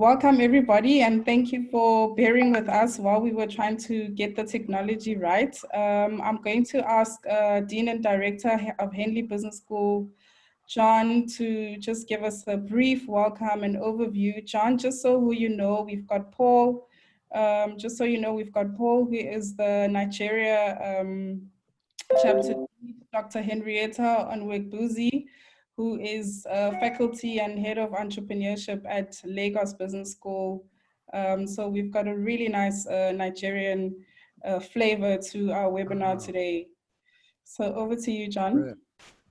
welcome everybody, and thank you for bearing with us while we were trying to get the technology right. I'm going to ask Dean and Director of Henley Business School, John, to just give us a brief welcome and overview. John, just so you know, we've got Paul. Just so you know, we've got Paul, who is the Nigeria chapter lead, Dr. Henrietta Onwegbuzi, who is faculty and head of entrepreneurship at Lagos Business School. So we've got a really nice Nigerian flavor to our webinar today. So over to you, John. Brilliant.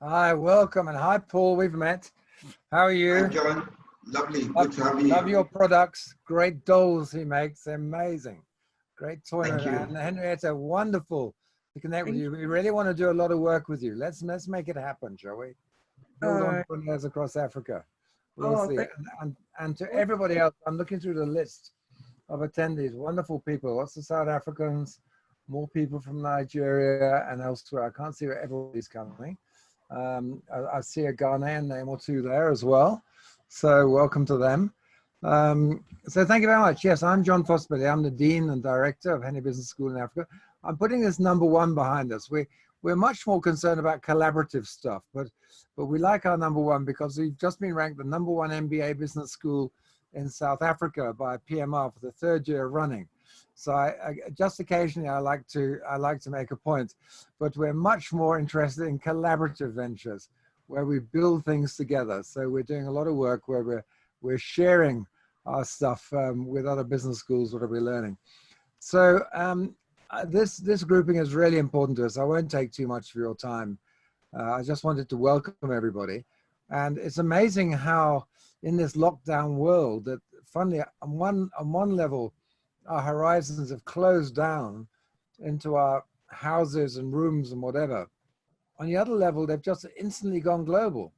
Hi, welcome, and hi, Paul. We've met. How are you? Hi, John. Lovely. Good to have you. Love your products. Great dolls he makes. Amazing. Great toy. Thank you. And Henrietta, wonderful to connect with you. We really want to do a lot of work with you. Let's make it happen, shall we? Build entrepreneurs across Africa. We'll see. And to everybody else, I'm looking through the list of attendees. Wonderful people. Lots of South Africans, more people from Nigeria and elsewhere. I can't see where everybody's coming. I see a Ghanaian name or two there as well. So welcome to them. So thank you very much. Yes, I'm John Foster-Billy. I'm the Dean and Director of Henley Business School in Africa. I'm putting this #1 behind us. We're much more concerned about collaborative stuff, but we like our #1 because we've just been ranked the #1 MBA business school in South Africa by PMR for the 3rd year running. So I just occasionally I like to make a point, but we're much more interested in collaborative ventures where we build things together. So we're doing a lot of work where we're sharing our stuff with other business schools, what are we learning. So this grouping is really important to us. I won't take too much of your time. I just wanted to welcome everybody. And it's amazing how in this lockdown world that finally on one level, our horizons have closed down into our houses and rooms and whatever. On the other level, they've just instantly gone global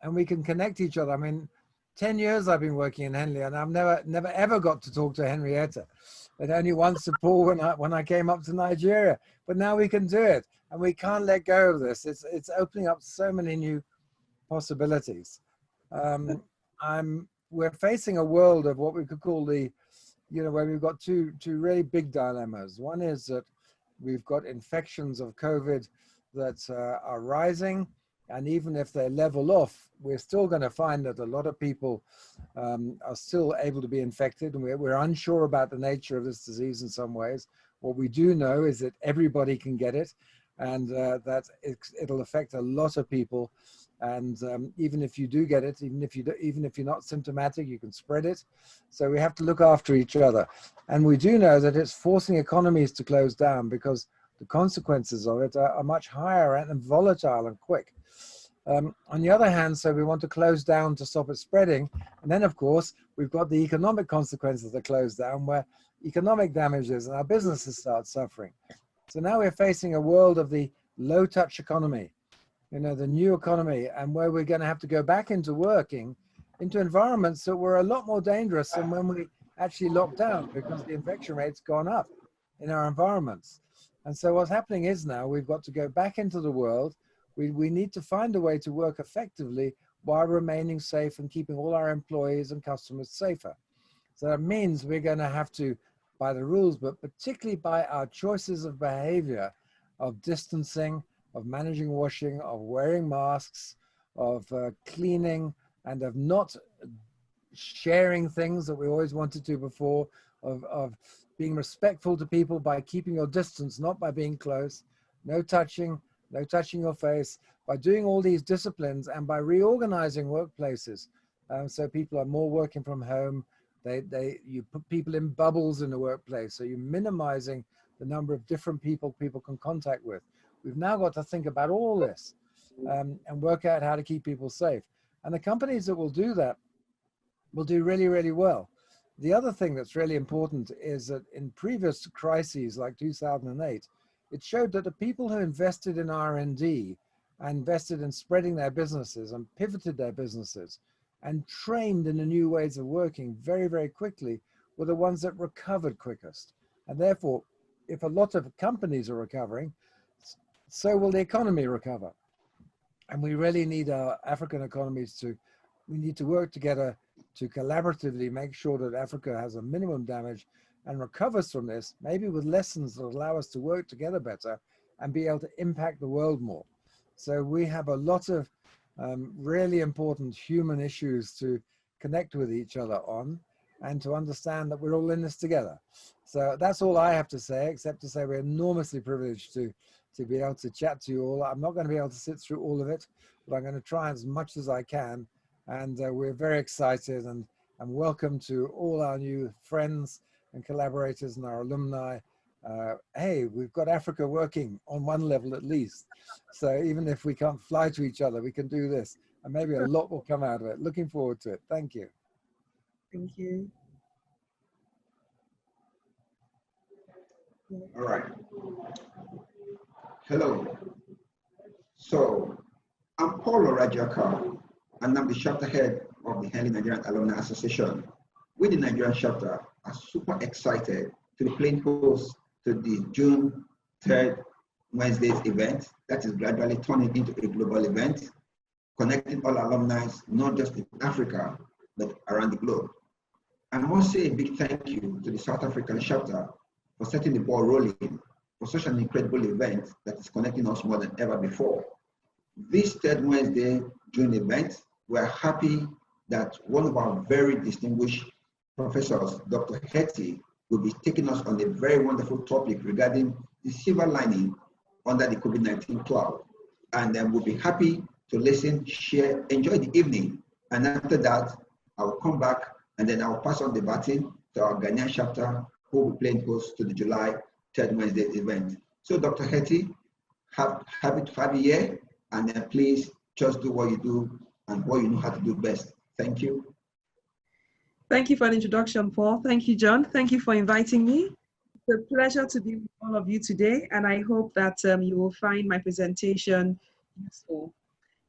and we can connect each other. I mean, 10 years I've been working in Henley and I've never ever got to talk to Henrietta, but only once to Paul when I came up to Nigeria. But now we can do it and we can't let go of this. It's opening up so many new possibilities. We're facing a world of what we could call where we've got two really big dilemmas. One is that we've got infections of COVID that are rising, and even if they level off, we're still going to find that a lot of people are still able to be infected, and we're unsure about the nature of this disease in some ways. What we do know is that everybody can get it, and that it'll affect a lot of people. And even if you do get it, even if you're not symptomatic, you can spread it. So we have to look after each other. And we do know that it's forcing economies to close down because the consequences of it are much higher and volatile and quick. On the other hand, so we want to close down to stop it spreading. And then, of course, we've got the economic consequences of the close down where economic damages and our businesses start suffering. So now we're facing a world of the low-touch economy. The new economy, and where we're going to have to go back into working into environments that were a lot more dangerous than when we actually locked down because the infection rate's gone up in our environments. And so what's happening is now we've got to go back into the world. We need to find a way to work effectively while remaining safe and keeping all our employees and customers safer. So that means we're going to have to, by the rules, but particularly by our choices of behavior, of distancing, of managing washing, of wearing masks, of cleaning, and of not sharing things that we always wanted to before, of being respectful to people by keeping your distance, not by being close, no touching your face, by doing all these disciplines and by reorganizing workplaces. So people are more working from home. You put people in bubbles in the workplace, so you're minimizing the number of different people can contact with. We've now got to think about all this and work out how to keep people safe. And the companies that will do that will do really, really well. The other thing that's really important is that in previous crises like 2008, it showed that the people who invested in R&D and invested in spreading their businesses and pivoted their businesses and trained in the new ways of working very, very quickly were the ones that recovered quickest. And therefore, if a lot of companies are recovering, so will the economy recover. And we really need our African economies we need to work together to collaboratively make sure that Africa has a minimum damage and recovers from this, maybe with lessons that allow us to work together better and be able to impact the world more. So we have a lot of really important human issues to connect with each other on, and to understand that we're all in this together. So that's all I have to say, except to say we're enormously privileged to be able to chat to you all. I'm not going to be able to sit through all of it, but I'm going to try as much as I can. And we're very excited, and welcome to all our new friends and collaborators and our alumni. Hey, we've got Africa working on one level at least. So even if we can't fly to each other, we can do this. And maybe a lot will come out of it. Looking forward to it. Thank you. Thank you. All right. Hello. So I'm Paul Orajaka, and I'm the chapter head of the Henley Nigerian Alumni Association. We, the Nigerian chapter, are super excited to be playing host to the June 3rd Wednesday's event that is gradually turning into a global event, connecting all alumni, not just in Africa, but around the globe. I must say a big thank you to the South African chapter for setting the ball rolling for such an incredible event that is connecting us more than ever before. This 3rd Wednesday June event, we're happy that one of our very distinguished professors, Dr. Hetty, will be taking us on a very wonderful topic regarding the silver lining under the COVID-19 cloud. And then we'll be happy to listen, share, enjoy the evening. And after that, I will come back and then I'll pass on the baton to our Ghanaian chapter, who will be playing host to the July 3rd Wednesday event. So Dr. Hetty, happy to have you here, and then please just do what you do and what you know how to do best. Thank you. Thank you for the introduction, Paul. Thank you, John. Thank you for inviting me. It's a pleasure to be with all of you today, and I hope that you will find my presentation useful.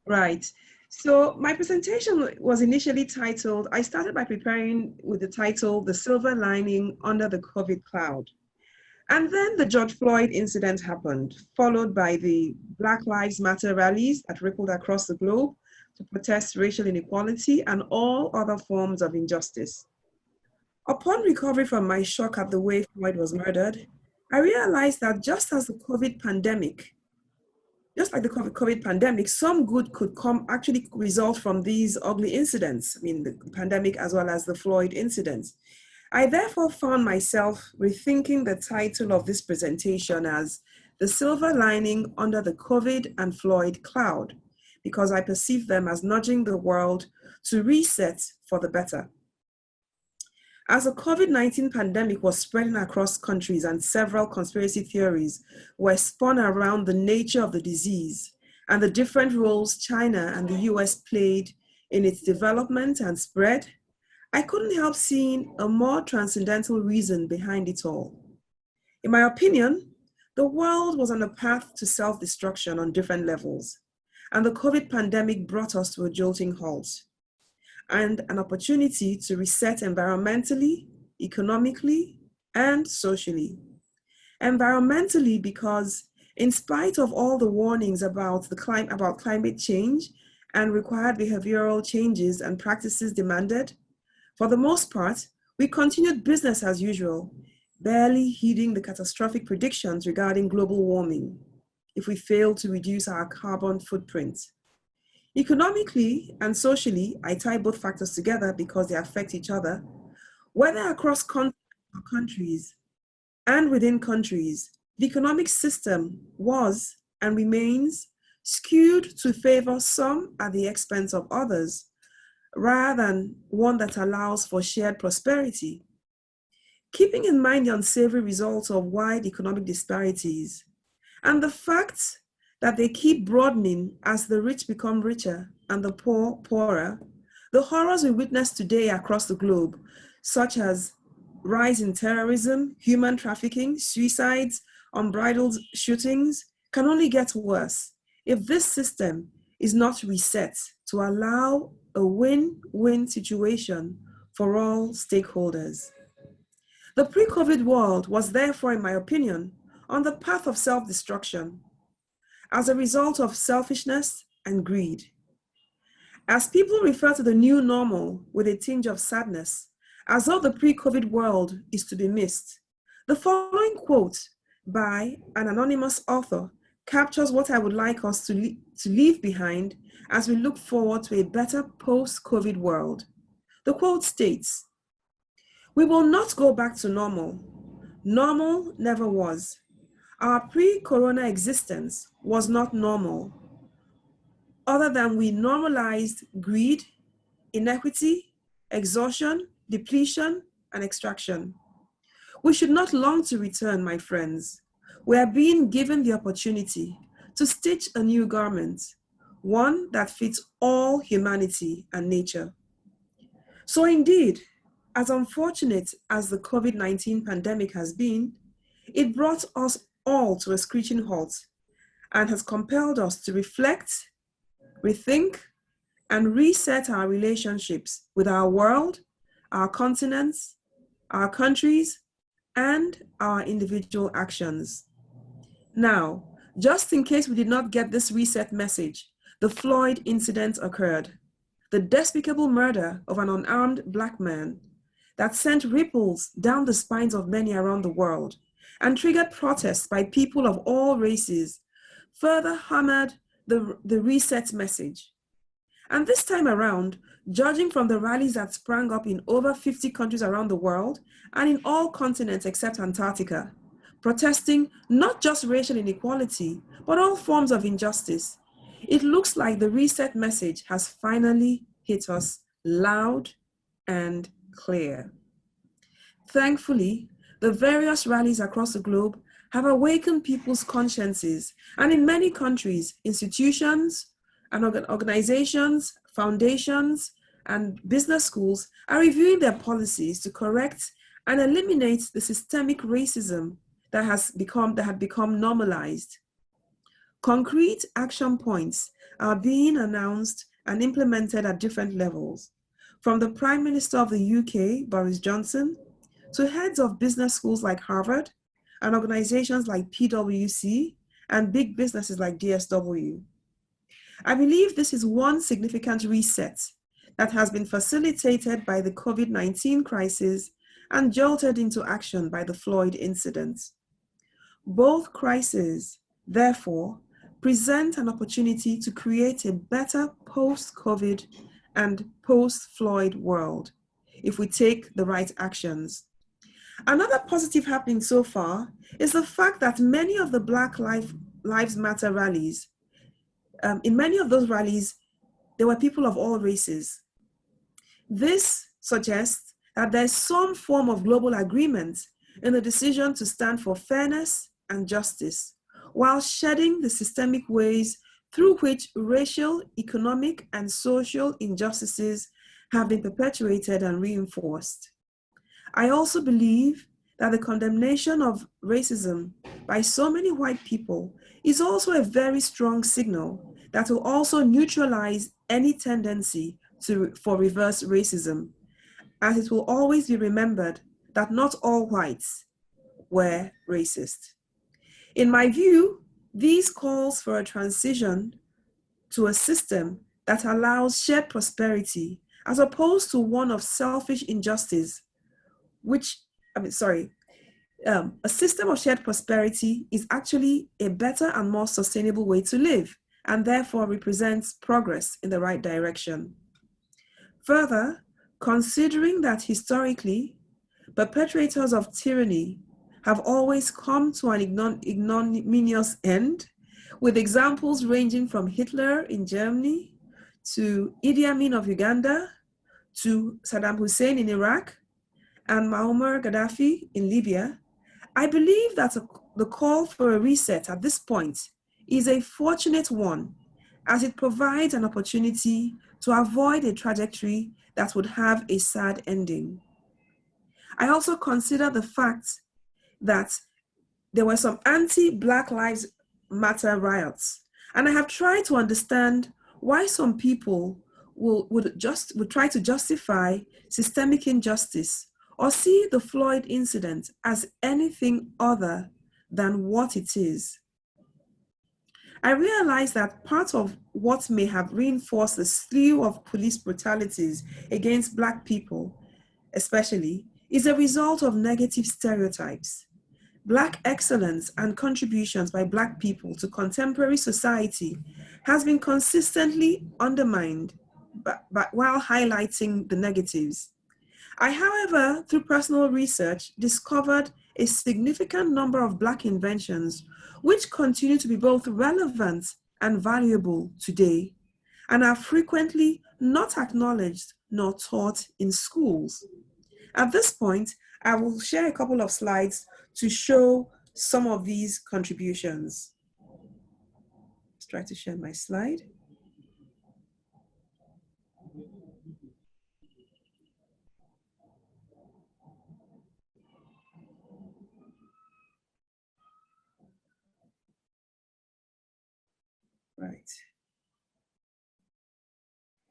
Right. So my presentation was initially titled, I started by preparing with the title, The Silver Lining Under the COVID Cloud. And then the George Floyd incident happened, followed by the Black Lives Matter rallies that rippled across the globe to protest racial inequality and all other forms of injustice. Upon recovery from my shock at the way Floyd was murdered, I realized that just like the COVID pandemic, some good could actually result from these ugly incidents, I mean, the pandemic as well as the Floyd incidents. I therefore found myself rethinking the title of this presentation as The Silver Lining Under the COVID and Floyd Cloud, because I perceive them as nudging the world to reset for the better. As the COVID-19 pandemic was spreading across countries and several conspiracy theories were spun around the nature of the disease and the different roles China and the US played in its development and spread, I couldn't help seeing a more transcendental reason behind it all. In my opinion, the world was on a path to self-destruction on different levels, and the COVID pandemic brought us to a jolting halt and an opportunity to reset environmentally, economically, and socially. Environmentally, because in spite of all the warnings about climate change and required behavioral changes and practices demanded, for the most part, we continued business as usual, barely heeding the catastrophic predictions regarding global warming if we fail to reduce our carbon footprint. Economically and socially, I tie both factors together because they affect each other, whether across countries and within countries. The economic system was and remains skewed to favor some at the expense of others, rather than one that allows for shared prosperity. Keeping in mind the unsavory results of wide economic disparities and the fact that they keep broadening as the rich become richer and the poor poorer, the horrors we witness today across the globe, such as rise in terrorism, human trafficking, suicides, unbridled shootings, can only get worse if this system is not reset to allow a win-win situation for all stakeholders. The pre-COVID world was therefore, in my opinion, on the path of self-destruction as a result of selfishness and greed. As people refer to the new normal with a tinge of sadness, as though the pre-COVID world is to be missed, the following quote by an anonymous author captures what I would like us to leave behind as we look forward to a better post-COVID world. The quote states, "We will not go back to normal. Normal never was. Our pre-corona existence was not normal, other than we normalized greed, inequity, exhaustion, depletion, and extraction. We should not long to return, my friends. We are being given the opportunity to stitch a new garment, one that fits all humanity and nature." So indeed, as unfortunate as the COVID-19 pandemic has been, it brought us all to a screeching halt and has compelled us to reflect, rethink, and reset our relationships with our world, our continents, our countries, and our individual actions. Now, just in case we did not get this reset message, the Floyd incident occurred. The despicable murder of an unarmed Black man that sent ripples down the spines of many around the world and triggered protests by people of all races further hammered the reset message. And this time around, judging from the rallies that sprang up in over 50 countries around the world and in all continents except Antarctica, protesting not just racial inequality, but all forms of injustice, it looks like the reset message has finally hit us loud and clear. Thankfully, the various rallies across the globe have awakened people's consciences, and in many countries, institutions and organizations, foundations, and business schools are reviewing their policies to correct and eliminate the systemic racism that had become normalized. Concrete action points are being announced and implemented at different levels, from the Prime Minister of the UK, Boris Johnson, to heads of business schools like Harvard and organizations like PwC and big businesses like DSW. I believe this is one significant reset that has been facilitated by the COVID-19 crisis and jolted into action by the Floyd incident. Both crises, therefore, present an opportunity to create a better post-COVID and post-Floyd world if we take the right actions. Another positive happening so far is the fact that many of the Black Lives Matter rallies, in many of those rallies, there were people of all races. This suggests that there's some form of global agreement in the decision to stand for fairness and justice, while shedding the systemic ways through which racial, economic, and social injustices have been perpetuated and reinforced. I also believe that the condemnation of racism by so many white people is also a very strong signal that will also neutralize any tendency for reverse racism, as it will always be remembered that not all whites were racist. In my view, these calls for a transition to a system that allows shared prosperity as opposed to one of selfish injustice, a system of shared prosperity is actually a better and more sustainable way to live, and therefore represents progress in the right direction. Further, considering that historically, perpetrators of tyranny have always come to an ignominious end, with examples ranging from Hitler in Germany, to Idi Amin of Uganda, to Saddam Hussein in Iraq, and Muammar Gaddafi in Libya, I believe that the call for a reset at this point is a fortunate one, as it provides an opportunity to avoid a trajectory that would have a sad ending. I also consider the fact that there were some anti-Black Lives Matter riots, and I have tried to understand why some people would try to justify systemic injustice or see the Floyd incident as anything other than what it is. I realize that part of what may have reinforced the slew of police brutalities against Black people, especially, is a result of negative stereotypes. Black excellence and contributions by Black people to contemporary society has been consistently undermined while highlighting the negatives. I, however, through personal research, discovered a significant number of Black inventions which continue to be both relevant and valuable today, and are frequently not acknowledged nor taught in schools. At this point, I will share a couple of slides to show some of these contributions. Let's try to share my slide. Right.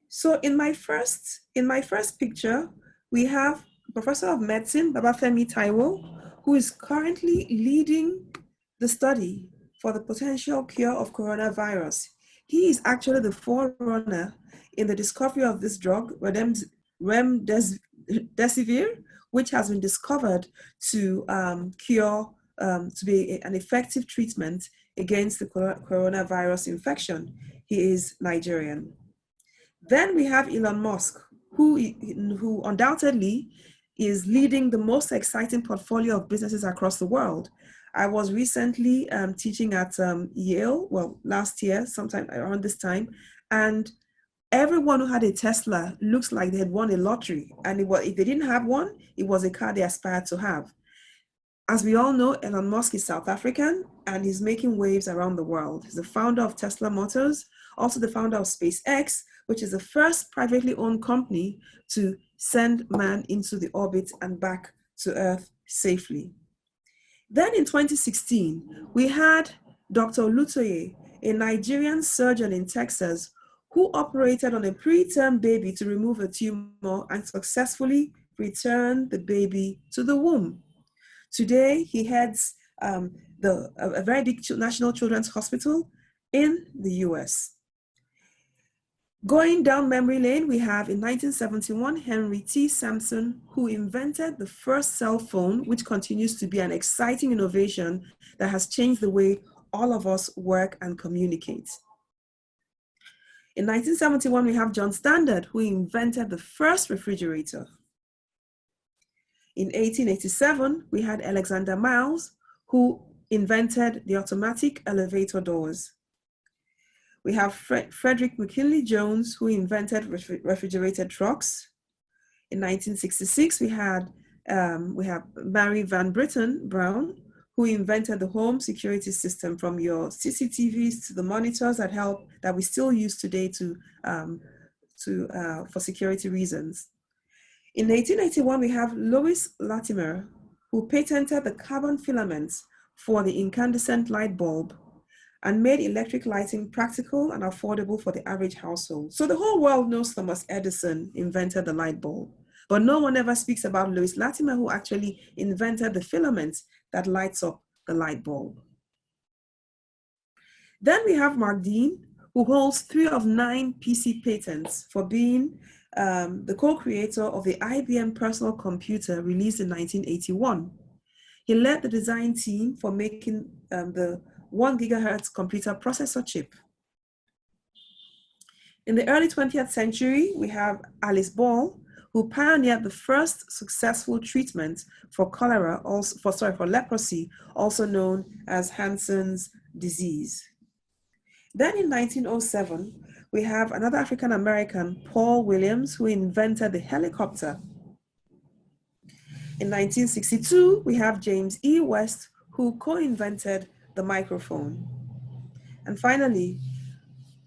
So in my first picture, we have Professor of Medicine, Babafemi Taiwo, who is currently leading the study for the potential cure of coronavirus. He is actually the forerunner in the discovery of this drug, remdesivir, which has been discovered to to be an effective treatment against the coronavirus infection. He is Nigerian. Then we have Elon Musk, who undoubtedly is leading the most exciting portfolio of businesses across the world. I was recently teaching at Yale, well, last year, sometime around this time, and everyone who had a Tesla looks like they had won a lottery. And if they didn't have one, it was a car they aspired to have. As we all know, Elon Musk is South African and he's making waves around the world. He's the founder of Tesla Motors, also the founder of SpaceX, which is the first privately owned company to send man into the orbit and back to Earth safely. Then in 2016, we had Dr. Olutoye, a Nigerian surgeon in Texas, who operated on a preterm baby to remove a tumor and successfully returned the baby to the womb. Today, he heads a very big national children's hospital in the US. Going down memory lane, we have in 1971, Henry T. Sampson, who invented the first cell phone, which continues to be an exciting innovation that has changed the way all of us work and communicate. In 1971, we have John Standard, who invented the first refrigerator. In 1887, we had Alexander Miles, who invented the automatic elevator doors. We have Frederick McKinley Jones, who invented refrigerated trucks. In 1966, we have Mary Van Britten Brown, who invented the home security system, from your CCTVs to the monitors that we still use today for security reasons. In 1881, we have Louis Latimer, who patented the carbon filaments for the incandescent light bulb and made electric lighting practical and affordable for the average household. So the whole world knows Thomas Edison invented the light bulb, but no one ever speaks about Louis Latimer, who actually invented the filament that lights up the light bulb. Then we have Mark Dean, who holds 3 of 9 PC patents for being the co-creator of the IBM personal computer released in 1981. He led the design team for making the 1 gigahertz computer processor chip. In the early 20th century, we have Alice Ball, who pioneered the first successful treatment for for leprosy, also known as Hansen's disease. Then in 1907, we have another African-American, Paul Williams, who invented the helicopter. In 1962, we have James E. West, who co-invented the microphone. And finally,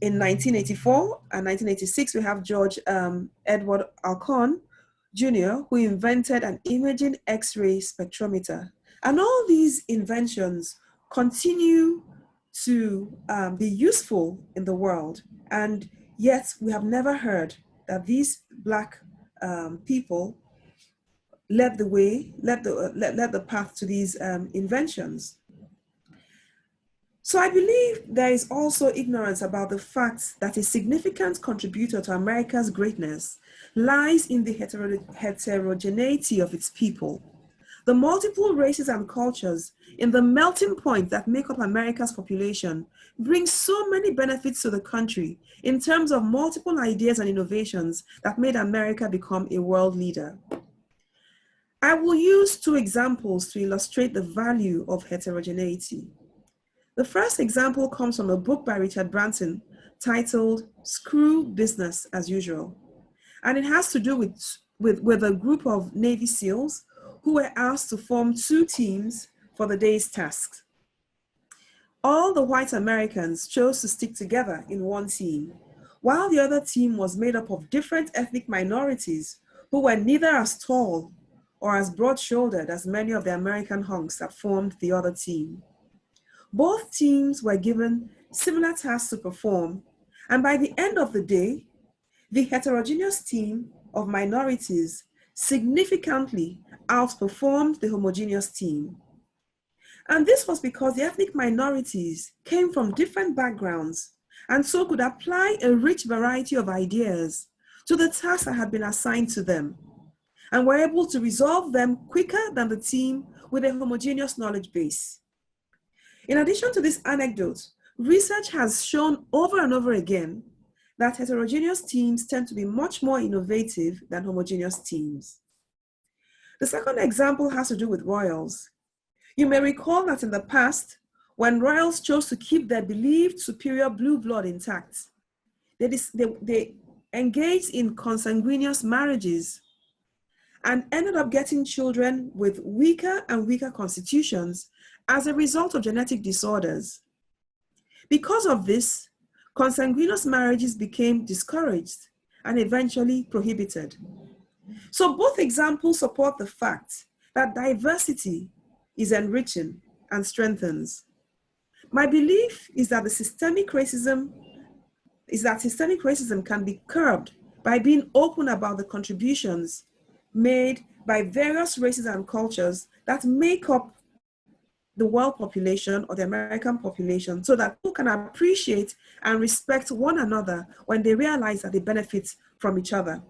in 1984 and 1986, we have George Edward Alcorn Jr., who invented an imaging X-ray spectrometer. And all these inventions continue to be useful in the world. And yet we have never heard that these Black people led the path to these inventions. So I believe there is also ignorance about the fact that a significant contributor to America's greatness lies in the heterogeneity of its people. The multiple races and cultures in the melting point that make up America's population bring so many benefits to the country in terms of multiple ideas and innovations that made America become a world leader. I will use two examples to illustrate the value of heterogeneity. The first example comes from a book by Richard Branson titled Screw Business as Usual. And it has to do with a group of Navy SEALs who were asked to form two teams for the day's tasks. All the white Americans chose to stick together in one team, while the other team was made up of different ethnic minorities who were neither as tall or as broad-shouldered as many of the American hunks that formed the other team. Both teams were given similar tasks to perform, and by the end of the day, the heterogeneous team of minorities significantly outperformed the homogeneous team. And this was because the ethnic minorities came from different backgrounds and so could apply a rich variety of ideas to the tasks that had been assigned to them, and were able to resolve them quicker than the team with a homogeneous knowledge base. In addition to this anecdote, research has shown over and over again that heterogeneous teams tend to be much more innovative than homogeneous teams. The second example has to do with royals. You may recall that in the past, when royals chose to keep their believed superior blue blood intact, they engaged in consanguineous marriages and ended up getting children with weaker and weaker constitutions as a result of genetic disorders. Because of this, consanguineous marriages became discouraged and eventually prohibited. So both examples support the fact that diversity is enriching and strengthens. My belief is that systemic racism can be curbed by being open about the contributions made by various races and cultures that make up the world population or the American population, so that people can appreciate and respect one another when they realize that they benefit from each other.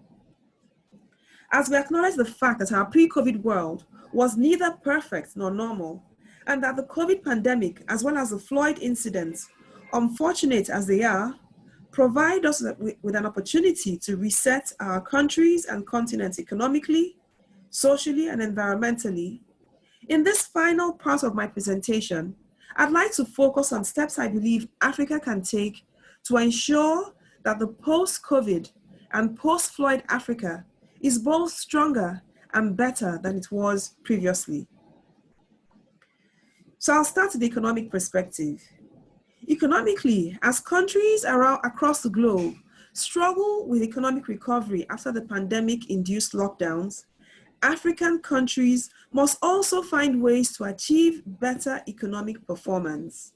As we acknowledge the fact that our pre-COVID world was neither perfect nor normal, and that the COVID pandemic, as well as the Floyd incidents, unfortunate as they are, provide us with an opportunity to reset our countries and continents economically, socially, and environmentally. In this final part of my presentation, I'd like to focus on steps I believe Africa can take to ensure that the post-COVID and post-Floyd Africa is both stronger and better than it was previously. So I'll start with the economic perspective. Economically, as countries across the globe struggle with economic recovery after the pandemic-induced lockdowns, African countries must also find ways to achieve better economic performance.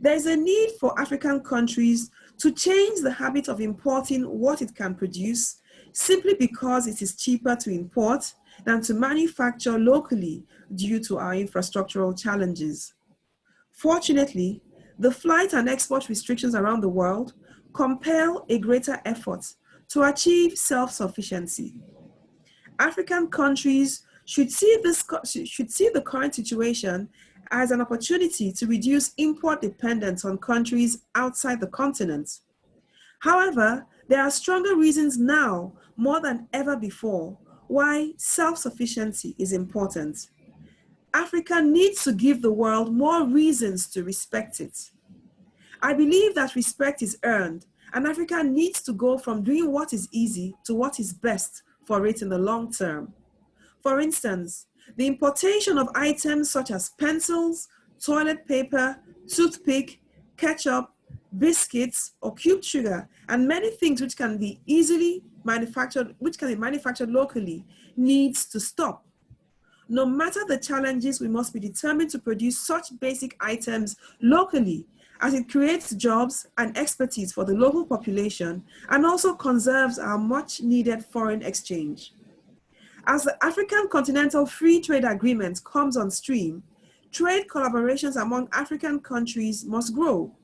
There is a need for African countries to change the habit of importing what it can produce simply because it is cheaper to import than to manufacture locally due to our infrastructural challenges. Fortunately, the flight and export restrictions around the world compel a greater effort to achieve self-sufficiency. African countries should see the current situation as an opportunity to reduce import dependence on countries outside the continent. However, there are stronger reasons now, more than ever before, why self-sufficiency is important. Africa needs to give the world more reasons to respect it. I believe that respect is earned, and Africa needs to go from doing what is easy to what is best for it in the long term. For instance, the importation of items such as pencils, toilet paper, toothpick, ketchup, biscuits, or cubed sugar, and many things which can be manufactured locally, needs to stop. No matter the challenges, we must be determined to produce such basic items locally, as it creates jobs and expertise for the local population and also conserves our much needed foreign exchange. As the African Continental Free Trade Agreement comes on stream, trade collaborations among African countries must grow.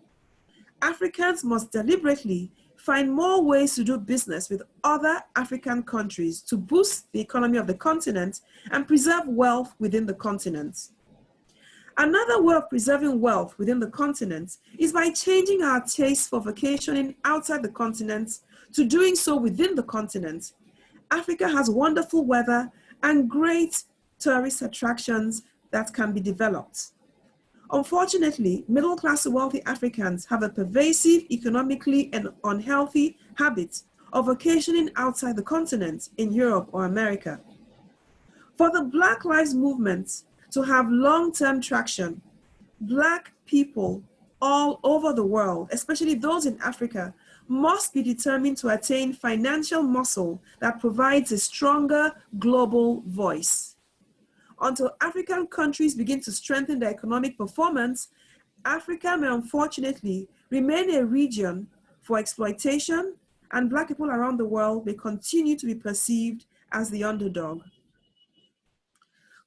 Africans must deliberately find more ways to do business with other African countries to boost the economy of the continent and preserve wealth within the continent. Another way of preserving wealth within the continent is by changing our taste for vacationing outside the continent to doing so within the continent. Africa has wonderful weather and great tourist attractions that can be developed. Unfortunately, middle-class to wealthy Africans have a pervasive, economically and unhealthy habit of vacationing outside the continent in Europe or America. For the Black Lives Movement to have long-term traction, Black people all over the world, especially those in Africa, must be determined to attain financial muscle that provides a stronger global voice. Until African countries begin to strengthen their economic performance, Africa may unfortunately remain a region for exploitation, and Black people around the world may continue to be perceived as the underdog.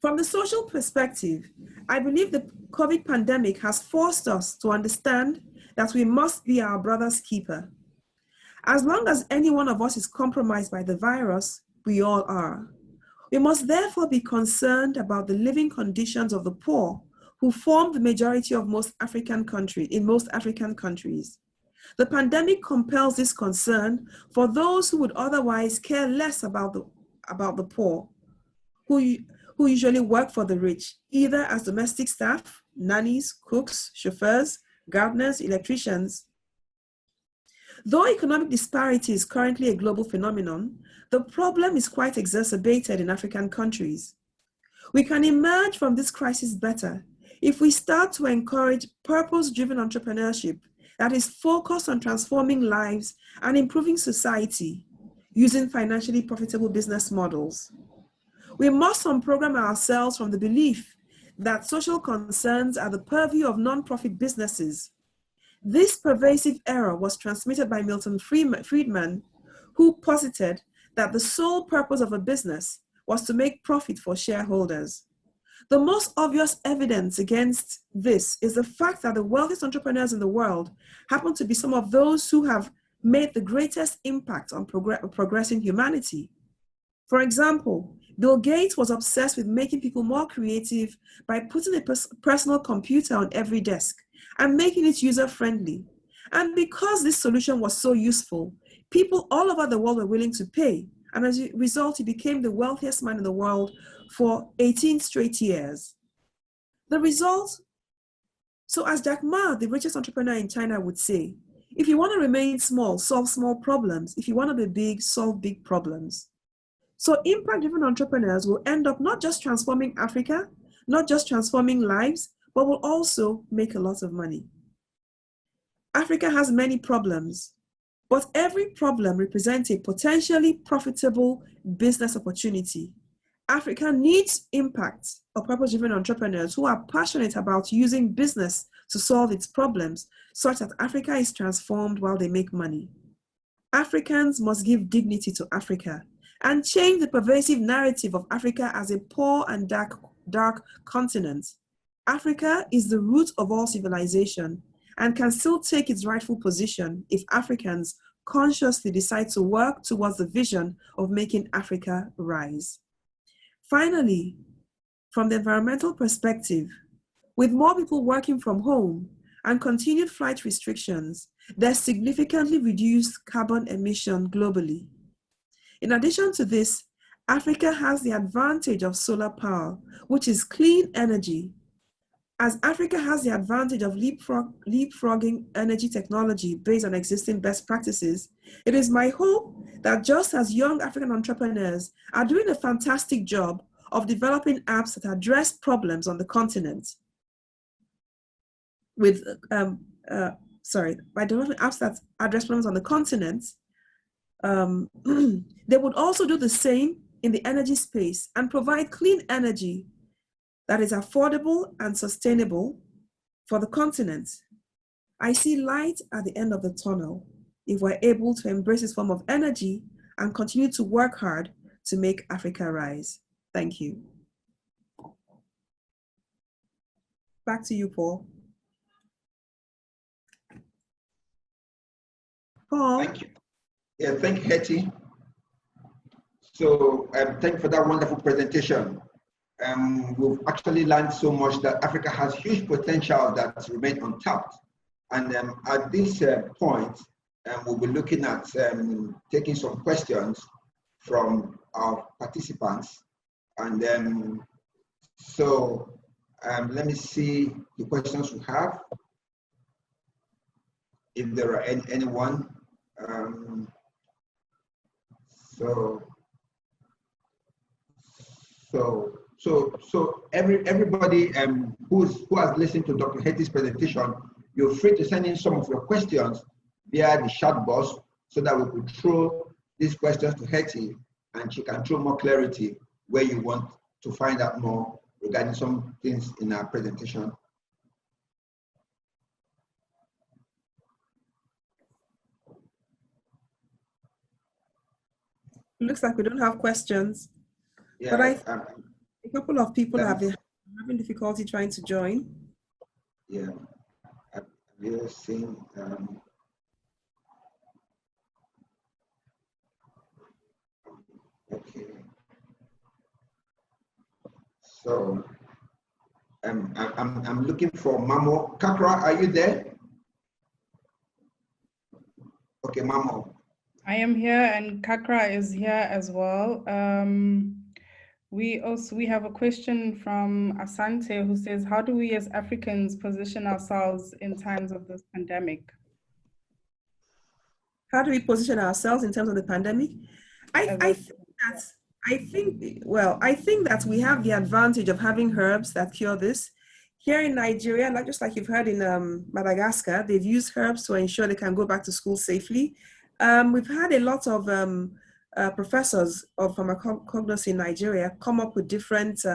From the social perspective, I believe the COVID pandemic has forced us to understand that we must be our brother's keeper. As long as any one of us is compromised by the virus, we all are. We must therefore be concerned about the living conditions of the poor who form the majority of most African countries, in most African countries. The pandemic compels this concern for those who would otherwise care less about the poor, who usually work for the rich, either as domestic staff, nannies, cooks, chauffeurs, gardeners, electricians. Though economic disparity is currently a global phenomenon, the problem is quite exacerbated in African countries. We can emerge from this crisis better if we start to encourage purpose-driven entrepreneurship that is focused on transforming lives and improving society using financially profitable business models. We must unprogram ourselves from the belief that social concerns are the purview of non-profit businesses. This pervasive error was transmitted by Milton Friedman, who posited that the sole purpose of a business was to make profit for shareholders. The most obvious evidence against this is the fact that the wealthiest entrepreneurs in the world happen to be some of those who have made the greatest impact on progressing humanity. For example, Bill Gates was obsessed with making people more creative by putting a personal computer on every desk and making it user-friendly. And because this solution was so useful, people all over the world were willing to pay. And as a result, he became the wealthiest man in the world for 18 straight years. The result, so as Jack Ma, the richest entrepreneur in China, would say, if you want to remain small, solve small problems. If you want to be big, solve big problems. So impact-driven entrepreneurs will end up not just transforming Africa, not just transforming lives, but will also make a lot of money. Africa has many problems, but every problem represents a potentially profitable business opportunity. Africa needs impact or purpose-driven entrepreneurs who are passionate about using business to solve its problems, such that Africa is transformed while they make money. Africans must give dignity to Africa and change the pervasive narrative of Africa as a poor and dark continent. Africa is the root of all civilization and can still take its rightful position if Africans consciously decide to work towards the vision of making Africa rise. Finally, from the environmental perspective, with more people working from home and continued flight restrictions, there's significantly reduced carbon emission globally. In addition to this, Africa has the advantage of solar power, which is clean energy. As Africa has the advantage of leapfrogging energy technology based on existing best practices, it is my hope that just as young African entrepreneurs are doing a fantastic job of developing apps that address problems on the continent, by developing apps that address problems on the continent, they would also do the same in the energy space and provide clean energy that is affordable and sustainable for the continent. I see light at the end of the tunnel if we're able to embrace this form of energy and continue to work hard to make Africa rise. Thank you. Back to you, Paul. Paul. Thank you. Yeah, thank you, Hetty. So thank you for that wonderful presentation. We've actually learned so much that Africa has huge potential that remains untapped. And at this point, we'll be looking at taking some questions from our participants. And let me see the questions we have. If there are anyone. So everybody who has listened to Dr. Hetty's presentation, you're free to send in some of your questions via the chat box so that we could throw these questions to Hetty and she can throw more clarity where you want to find out more regarding some things in our presentation. Looks like we don't have questions. Yeah, but a couple of people have been having difficulty trying to join. Yeah, we're seeing. Okay. So I'm looking for Mamo. Kakra, are you there? Okay, Mamo. I am here and Kakra is here as well. We have a question from Asante who says, how do we as Africans position ourselves in times of this pandemic? How do we position ourselves in terms of the pandemic? I think that we have the advantage of having herbs that cure this. Here in Nigeria, just like you've heard in Madagascar, they've used herbs to ensure they can go back to school safely. We've had a lot of professors of pharmacognosy in Nigeria come up with different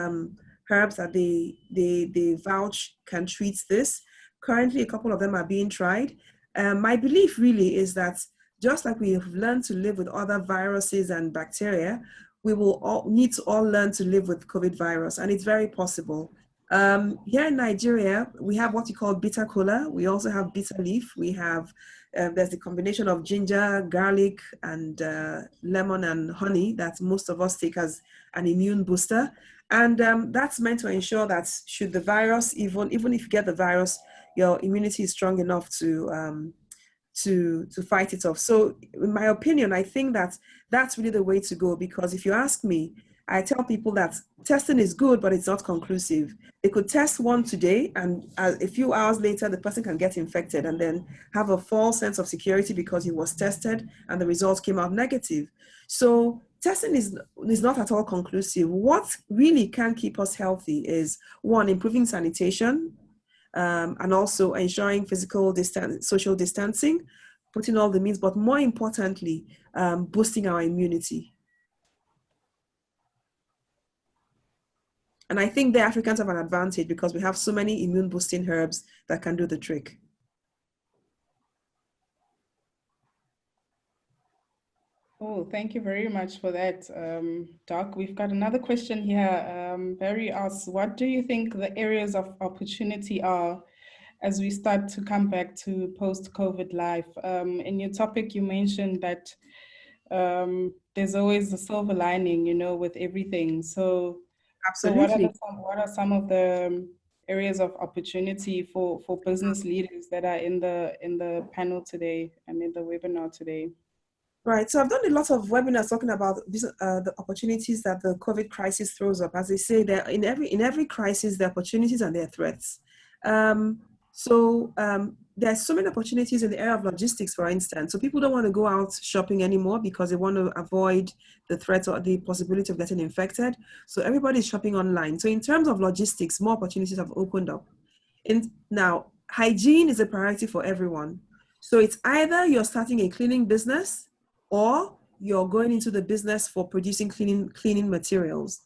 herbs that they vouch can treat this. Currently, a couple of them are being tried. My belief really is that just like we have learned to live with other viruses and bacteria, we will all need to all learn to live with COVID virus, and it's very possible. Here in Nigeria, we have what you call bitter kola. We also have bitter leaf. We have, there's the combination of ginger, garlic, and lemon and honey that most of us take as an immune booster. And that's meant to ensure that should the virus, even if you get the virus, your immunity is strong enough to fight it off. So in my opinion, I think that that's really the way to go, because if you ask me, I tell people that testing is good, but it's not conclusive. They could test one today and a few hours later, the person can get infected and then have a false sense of security because he was tested and the results came out negative. So testing is not at all conclusive. What really can keep us healthy is, one, improving sanitation, and also ensuring social distancing, putting all the means, but more importantly, boosting our immunity. And I think the Africans have an advantage because we have so many immune boosting herbs that can do the trick. Oh, thank you very much for that, Doc. We've got another question here. Barry asks, what do you think the areas of opportunity are as we start to come back to post-COVID life? In your topic, you mentioned that there's always a silver lining, with everything. So, Absolutely. So what are some of the areas of opportunity for business leaders that are in the panel today and in the webinar today? Right. So I've done a lot of webinars talking about the opportunities that the COVID crisis throws up. As they say, that in every crisis, there are opportunities and there are threats. There's so many opportunities in the area of logistics, for instance. So people don't want to go out shopping anymore because they want to avoid the threat or the possibility of getting infected. So everybody's shopping online. So in terms of logistics, more opportunities have opened up. Now, hygiene is a priority for everyone. So it's either you're starting a cleaning business or you're going into the business for producing cleaning materials.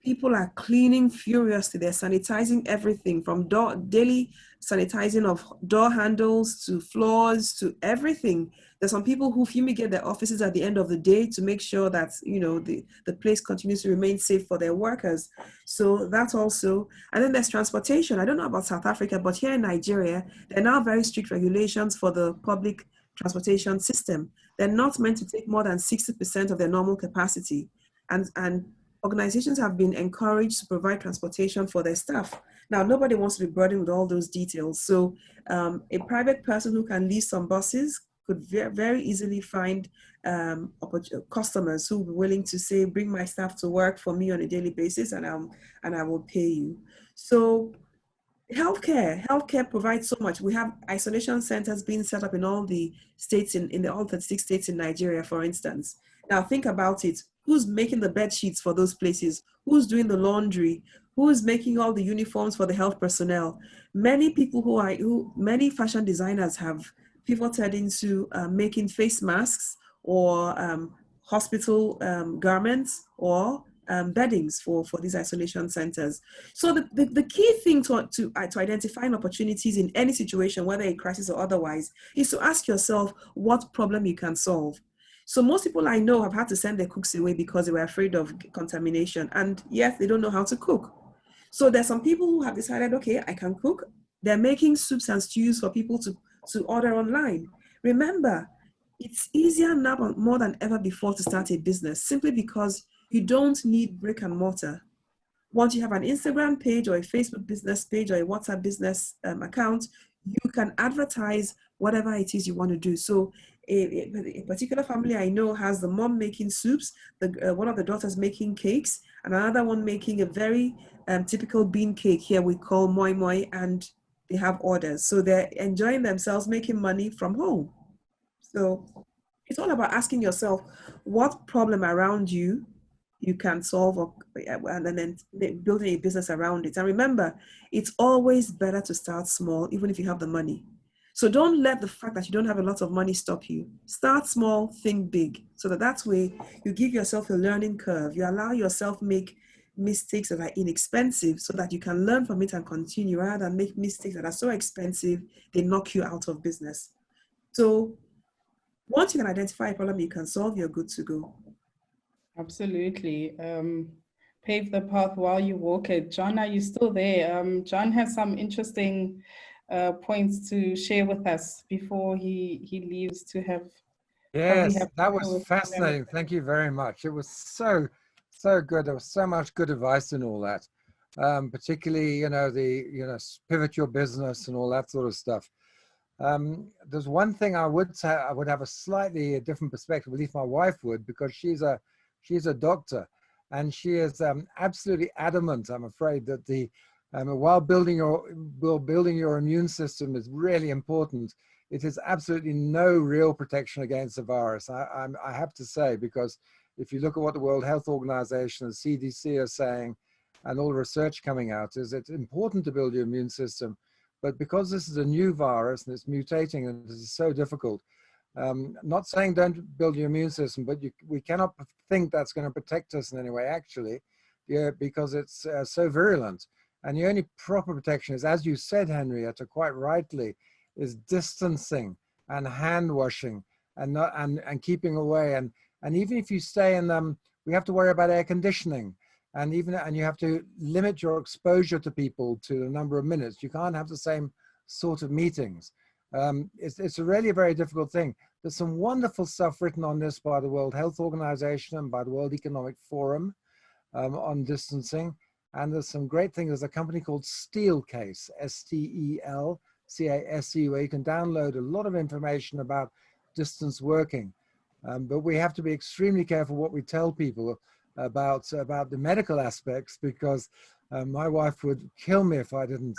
People are cleaning furiously. They're sanitizing everything from daily sanitizing of door handles to floors to everything. There's some people who fumigate their offices at the end of the day to make sure that, you know, the place continues to remain safe for their workers. So that's also, and then there's transportation. I don't know about South Africa, but here in Nigeria, there are now very strict regulations for the public transportation system. They're not meant to take more than 60% of their normal capacity. And organizations have been encouraged to provide transportation for their staff. Now, nobody wants to be burdened with all those details. So a private person who can lease some buses could very easily find customers who will be willing to say, bring my staff to work for me on a daily basis, and I will pay you. So healthcare provides so much. We have isolation centers being set up in all the states, in the all 36 states in Nigeria, for instance. Now think about it. Who's making the bed sheets for those places? Who's doing the laundry? Who's making all the uniforms for the health personnel? Many people many fashion designers have pivoted into making face masks or hospital garments or beddings for these isolation centers. So the key thing to identifying opportunities in any situation, whether a crisis or otherwise, is to ask yourself what problem you can solve. So most people I know have had to send their cooks away because they were afraid of contamination, and yes, they don't know how to cook. So there's some people who have decided, okay, I can cook. They're making soups and stews for people to order online. Remember, it's easier now more than ever before to start a business, simply because you don't need brick and mortar. Once you have an Instagram page or a Facebook business page or a WhatsApp business account, you can advertise whatever it is you want to do. So a particular family I know has the mom making soups, one of the daughters making cakes, and another one making a very typical bean cake here we call moi moi, and they have orders. So they're enjoying themselves, making money from home. So it's all about asking yourself what problem around you can solve, and then building a business around it. And remember, it's always better to start small, even if you have the money. So don't let the fact that you don't have a lot of money stop you. Start small, think big, so that way you give yourself a learning curve. You allow yourself make mistakes that are inexpensive so that you can learn from it and continue, rather than make mistakes that are so expensive, they knock you out of business. So once you can identify a problem you can solve, you're good to go. Absolutely. Pave the path while you walk it. John, are you still there? John has some interesting points to share with us before he leaves to have. Yes, that was fascinating. Thank you very much. It was so good. There was so much good advice in all that, particularly pivot your business and all that sort of stuff. There's one thing I would say, I would have a slightly different perspective, at least my wife would, because she's a doctor, and she is absolutely adamant, I'm afraid, that while building your immune system is really important, it is absolutely no real protection against the virus. I have to say, because if you look at what the World Health Organization and CDC are saying, and all the research coming out, is it's important to build your immune system. But because this is a new virus and it's mutating and it's so difficult, not saying don't build your immune system, but we cannot think that's going to protect us in any way, actually, because it's so virulent. And the only proper protection is, as you said, Henrietta, quite rightly, is distancing and hand washing and keeping away. And even if you stay in them, we have to worry about air conditioning. And you have to limit your exposure to people to a number of minutes. You can't have the same sort of meetings. It's a really very difficult thing. There's some wonderful stuff written on this by the World Health Organization and by the World Economic Forum on distancing. And there's some great things. There's a company called Steelcase, STELCASE, where you can download a lot of information about distance working. But we have to be extremely careful what we tell people about the medical aspects, because my wife would kill me if I didn't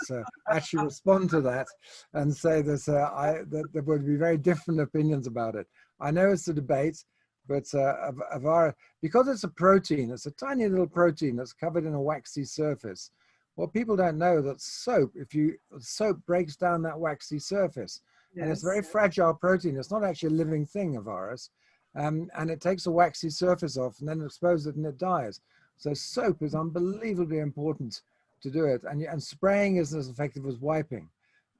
actually respond to that and say that there would be very different opinions about it. I know it's a debate, but because it's a protein, it's a tiny little protein that's covered in a waxy surface. What people don't know, that soap breaks down that waxy surface. Yes. And it's a very fragile protein. It's not actually a living thing, a virus. And it takes a waxy surface off and then exposes it and it dies. So soap is unbelievably important to do it. And spraying isn't as effective as wiping.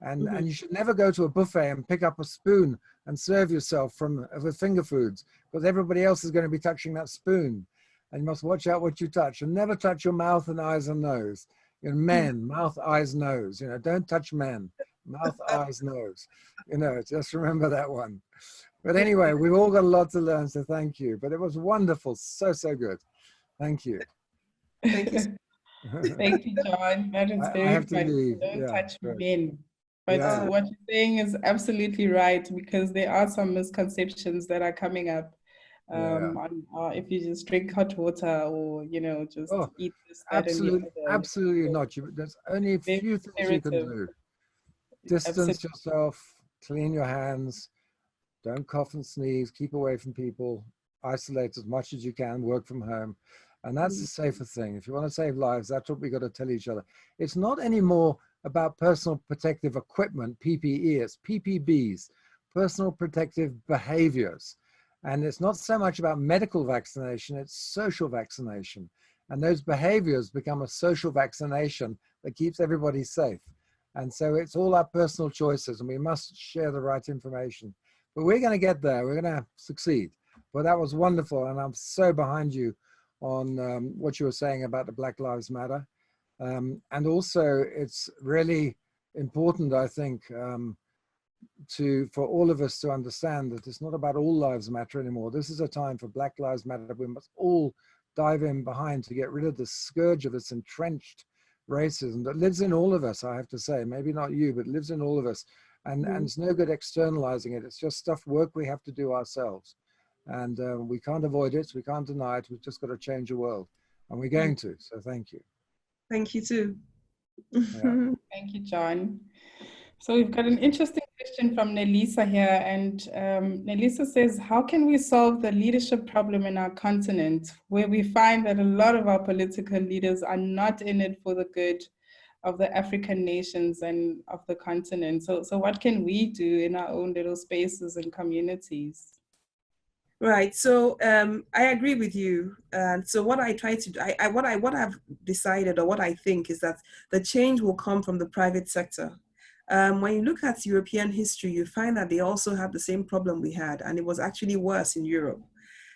And you should never go to a buffet and pick up a spoon and serve yourself with finger foods, because everybody else is going to be touching that spoon. And you must watch out what you touch, and never touch your mouth and eyes and nose. You know, men, mouth, eyes, nose. You know, don't touch men. Mouth, eyes, nose. You know, just remember that one. But anyway, we've all got a lot to learn, so thank you. But it was wonderful, so good. Thank you. Thank you. Thank you, John. That is I very have to funny. leave. Don't Yeah, touch good. men. But Yeah. what you're saying is absolutely right, because there are some misconceptions that are coming up. On, if you just drink hot water, or just Oh, eat this, that, and the other. absolutely not. There's only a Very few things you can imperative. do. Distance Absolutely. yourself, clean your hands, don't cough and sneeze, keep away from people, isolate as much as you can, work from home. And that's the safer thing. If you want to save lives, that's what we got to tell each other. It's not anymore about personal protective equipment, PPE, it's PPBs, personal protective behaviors. And it's not so much about medical vaccination, it's social vaccination. And those behaviors become a social vaccination that keeps everybody safe. And so it's all our personal choices, and we must share the right information. But we're going to get there. We're going to succeed. But that was wonderful, and I'm so behind you on what you were saying about the Black Lives Matter. And also, it's really important, I think, for all of us to understand that it's not about all lives matter anymore. This is a time for Black Lives Matter. We must all dive in behind to get rid of the scourge of this entrenched racism that lives in all of us, I have to say. Maybe not you, but lives in all of us. And it's no good externalizing it. It's just work we have to do ourselves. And we can't avoid it. We can't deny it. We've just got to change the world. And we're going to. So thank you. Thank you too. Yeah. Thank you, John. So we've got an interesting question from Nelisa here. And Nelisa says, how can we solve the leadership problem in our continent, where we find that a lot of our political leaders are not in it for the good of the African nations and of the continent? So what can we do in our own little spaces and communities? Right. So I agree with you. And so what I try to do, what I've decided, or what I think, is that the change will come from the private sector. When you look at European history, you find that they also had the same problem we had, and it was actually worse in Europe.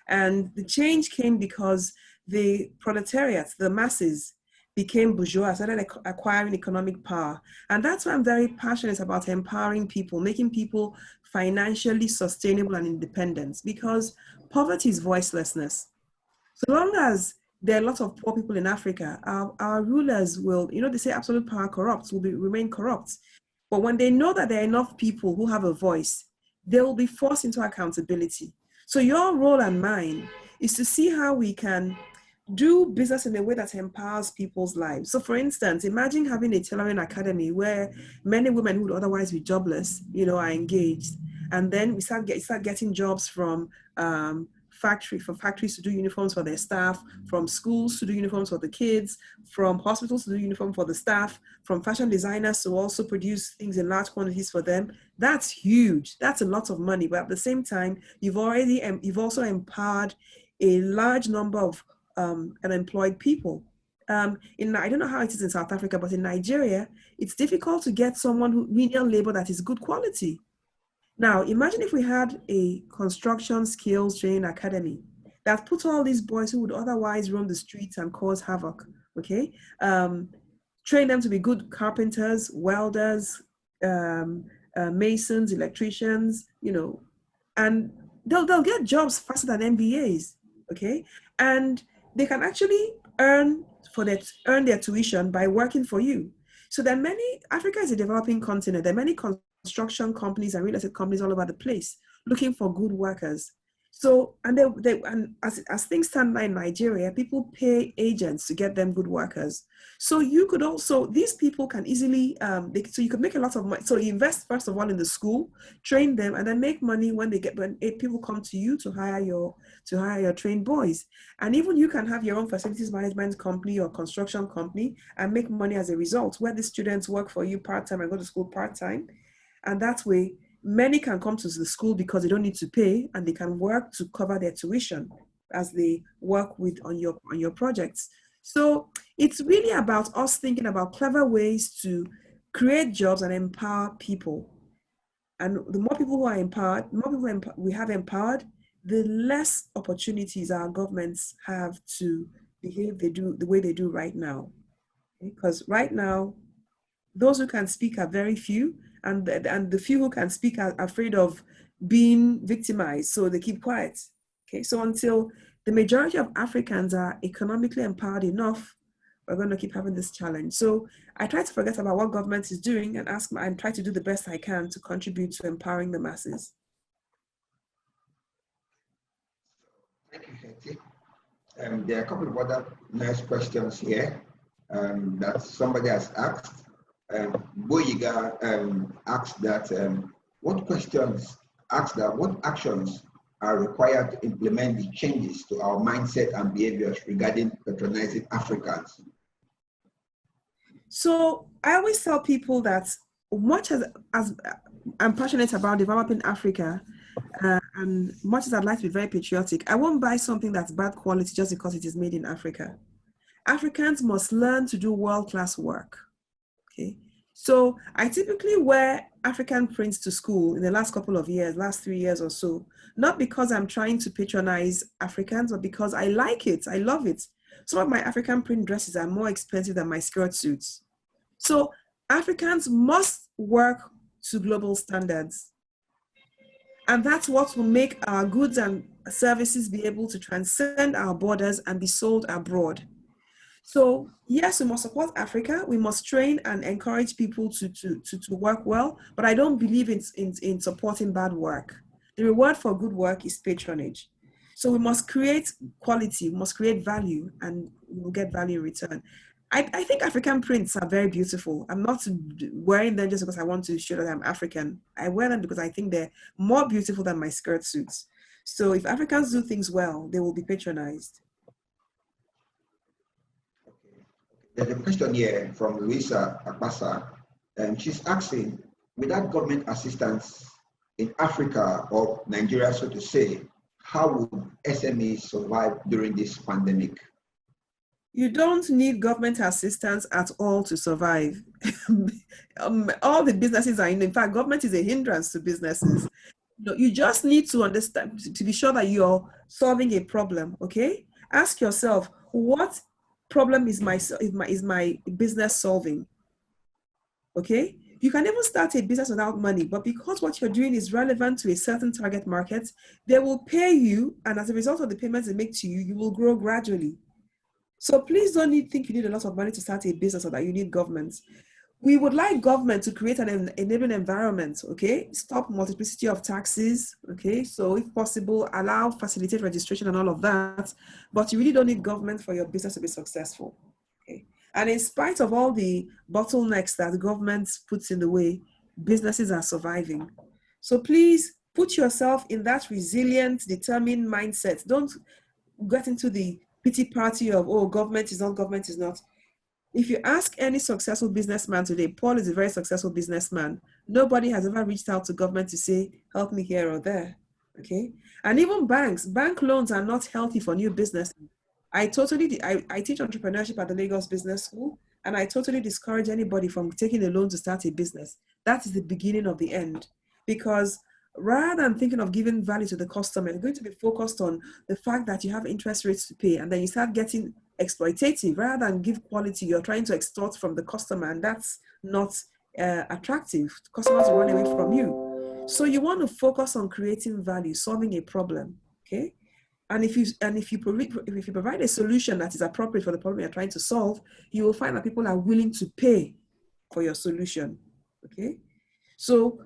And the change came because the proletariat, the masses, became bourgeois, started acquiring economic power. And that's why I'm very passionate about empowering people, making people financially sustainable and independent, because poverty is voicelessness. So long as there are lots of poor people in Africa, our rulers will, they say absolute power corrupts, remain corrupt. But when they know that there are enough people who have a voice, they will be forced into accountability. So your role and mine is to see how we can do business in a way that empowers people's lives. So for instance, imagine having a tailoring academy where many women who would otherwise be jobless, are engaged. And then we start getting jobs from factories to do uniforms for their staff, from schools to do uniforms for the kids, from hospitals to do uniform for the staff, from fashion designers to also produce things in large quantities for them. That's huge. That's a lot of money. But at the same time, you've also empowered a large number of unemployed people. I don't know how it is in South Africa, but in Nigeria, it's difficult to get menial labor that is good quality. Now, imagine if we had a construction skills training academy that put all these boys who would otherwise roam the streets and cause havoc, okay? Train them to be good carpenters, welders, masons, electricians, and they'll get jobs faster than MBAs, okay? And they can actually earn their tuition by working for you. So Africa is a developing continent. There are many construction companies and real estate companies all over the place looking for good workers. So, and as things stand now in Nigeria, people pay agents to get them good workers. So you could also, these people can easily, so you could make a lot of money. So you invest first of all in the school, train them, and then make money when people come to you to hire your trained boys. And even you can have your own facilities management company or construction company and make money as a result, where the students work for you part-time and go to school part-time. And that way, many can come to the school because they don't need to pay, and they can work to cover their tuition, as they work with on your projects. So it's really about us thinking about clever ways to create jobs and empower people. And the more people who are empowered, the more people we have empowered, the less opportunities our governments have to behave the way they do right now. Because right now, those who can speak are very few, and the few who can speak are afraid of being victimized, so they keep quiet. Okay, so until the majority of Africans are economically empowered enough, we're going to keep having this challenge. So I try to forget about what government is doing and try to do the best I can to contribute to empowering the masses. Thank you, Hetty. There are a couple of other nice questions here that somebody has asked. Boyiga asked that what actions are required to implement the changes to our mindset and behaviors regarding patronizing Africans? So I always tell people that much as I'm passionate about developing Africa, and much as I'd like to be very patriotic, I won't buy something that's bad quality just because it is made in Africa. Africans must learn to do world-class work. Okay, so I typically wear African prints to school in the last couple of years, last 3 years or so, not because I'm trying to patronize Africans, but because I like it, I love it. Some of my African print dresses are more expensive than my skirt suits. So Africans must work to global standards. And that's what will make our goods and services be able to transcend our borders and be sold abroad. So yes, we must support Africa. We must train and encourage people to work well, but I don't believe in supporting bad work. The reward for good work is patronage. So we must create quality, we must create value, and we'll get value in return. I think African prints are very beautiful. I'm not wearing them just because I want to show that I'm African. I wear them because I think they're more beautiful than my skirt suits. So if Africans do things well, they will be patronized. There's a question here from Luisa Akpasa, and she's asking, without government assistance in Africa or Nigeria, so to say, how would SMEs survive during this pandemic? You don't need government assistance at all to survive. All the businesses are in fact, government is a hindrance to businesses. You just need to understand, to be sure that you're solving a problem, okay? Ask yourself, what problem is my business solving? Okay, you can even start a business without money, but because what you're doing is relevant to a certain target market, they will pay you, and as a result of the payments they make to you, you will grow gradually. So please don't think you need a lot of money to start a business or that you need government. We would like government to create an enabling environment, okay? Stop multiplicity of taxes, okay? So if possible, facilitate registration and all of that, but you really don't need government for your business to be successful, okay? And in spite of all the bottlenecks that the government puts in the way, businesses are surviving. So please put yourself in that resilient, determined mindset. Don't get into the pity party of, oh, government is not, government is not. If you ask any successful businessman today, Paul is a very successful businessman. Nobody has ever reached out to government to say, help me here or there, okay? And even bank loans are not healthy for new business. I teach entrepreneurship at the Lagos Business School, and I totally discourage anybody from taking a loan to start a business. That is the beginning of the end, because rather than thinking of giving value to the customer, you're going to be focused on the fact that you have interest rates to pay, and then you start getting exploitative. Rather than give quality, you're trying to extort from the customer, and that's not attractive. Customers will run away from you. So you want to focus on creating value, solving a problem, okay? And if you provide a solution that is appropriate for the problem you're trying to solve, you will find that people are willing to pay for your solution, okay? So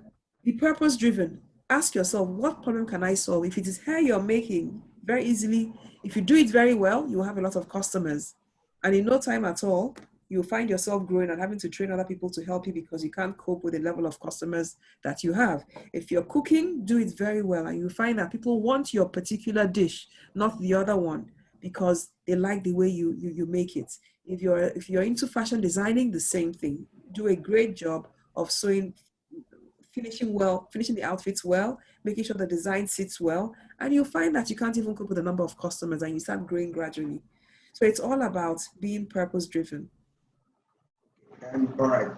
be purpose-driven. Ask yourself, what problem can I solve? If it is hair you're making, very easily, if you do it very well, you will have a lot of customers. And in no time at all, you'll find yourself growing and having to train other people to help you because you can't cope with the level of customers that you have. If you're cooking, do it very well, and you'll find that people want your particular dish, not the other one, because they like the way you make it. If you're into fashion designing, the same thing. Do a great job of sewing finishing well, finishing the outfits well, making sure the design sits well, and you find that you can't even cope with the number of customers and you start growing gradually. So it's all about being purpose-driven. All right,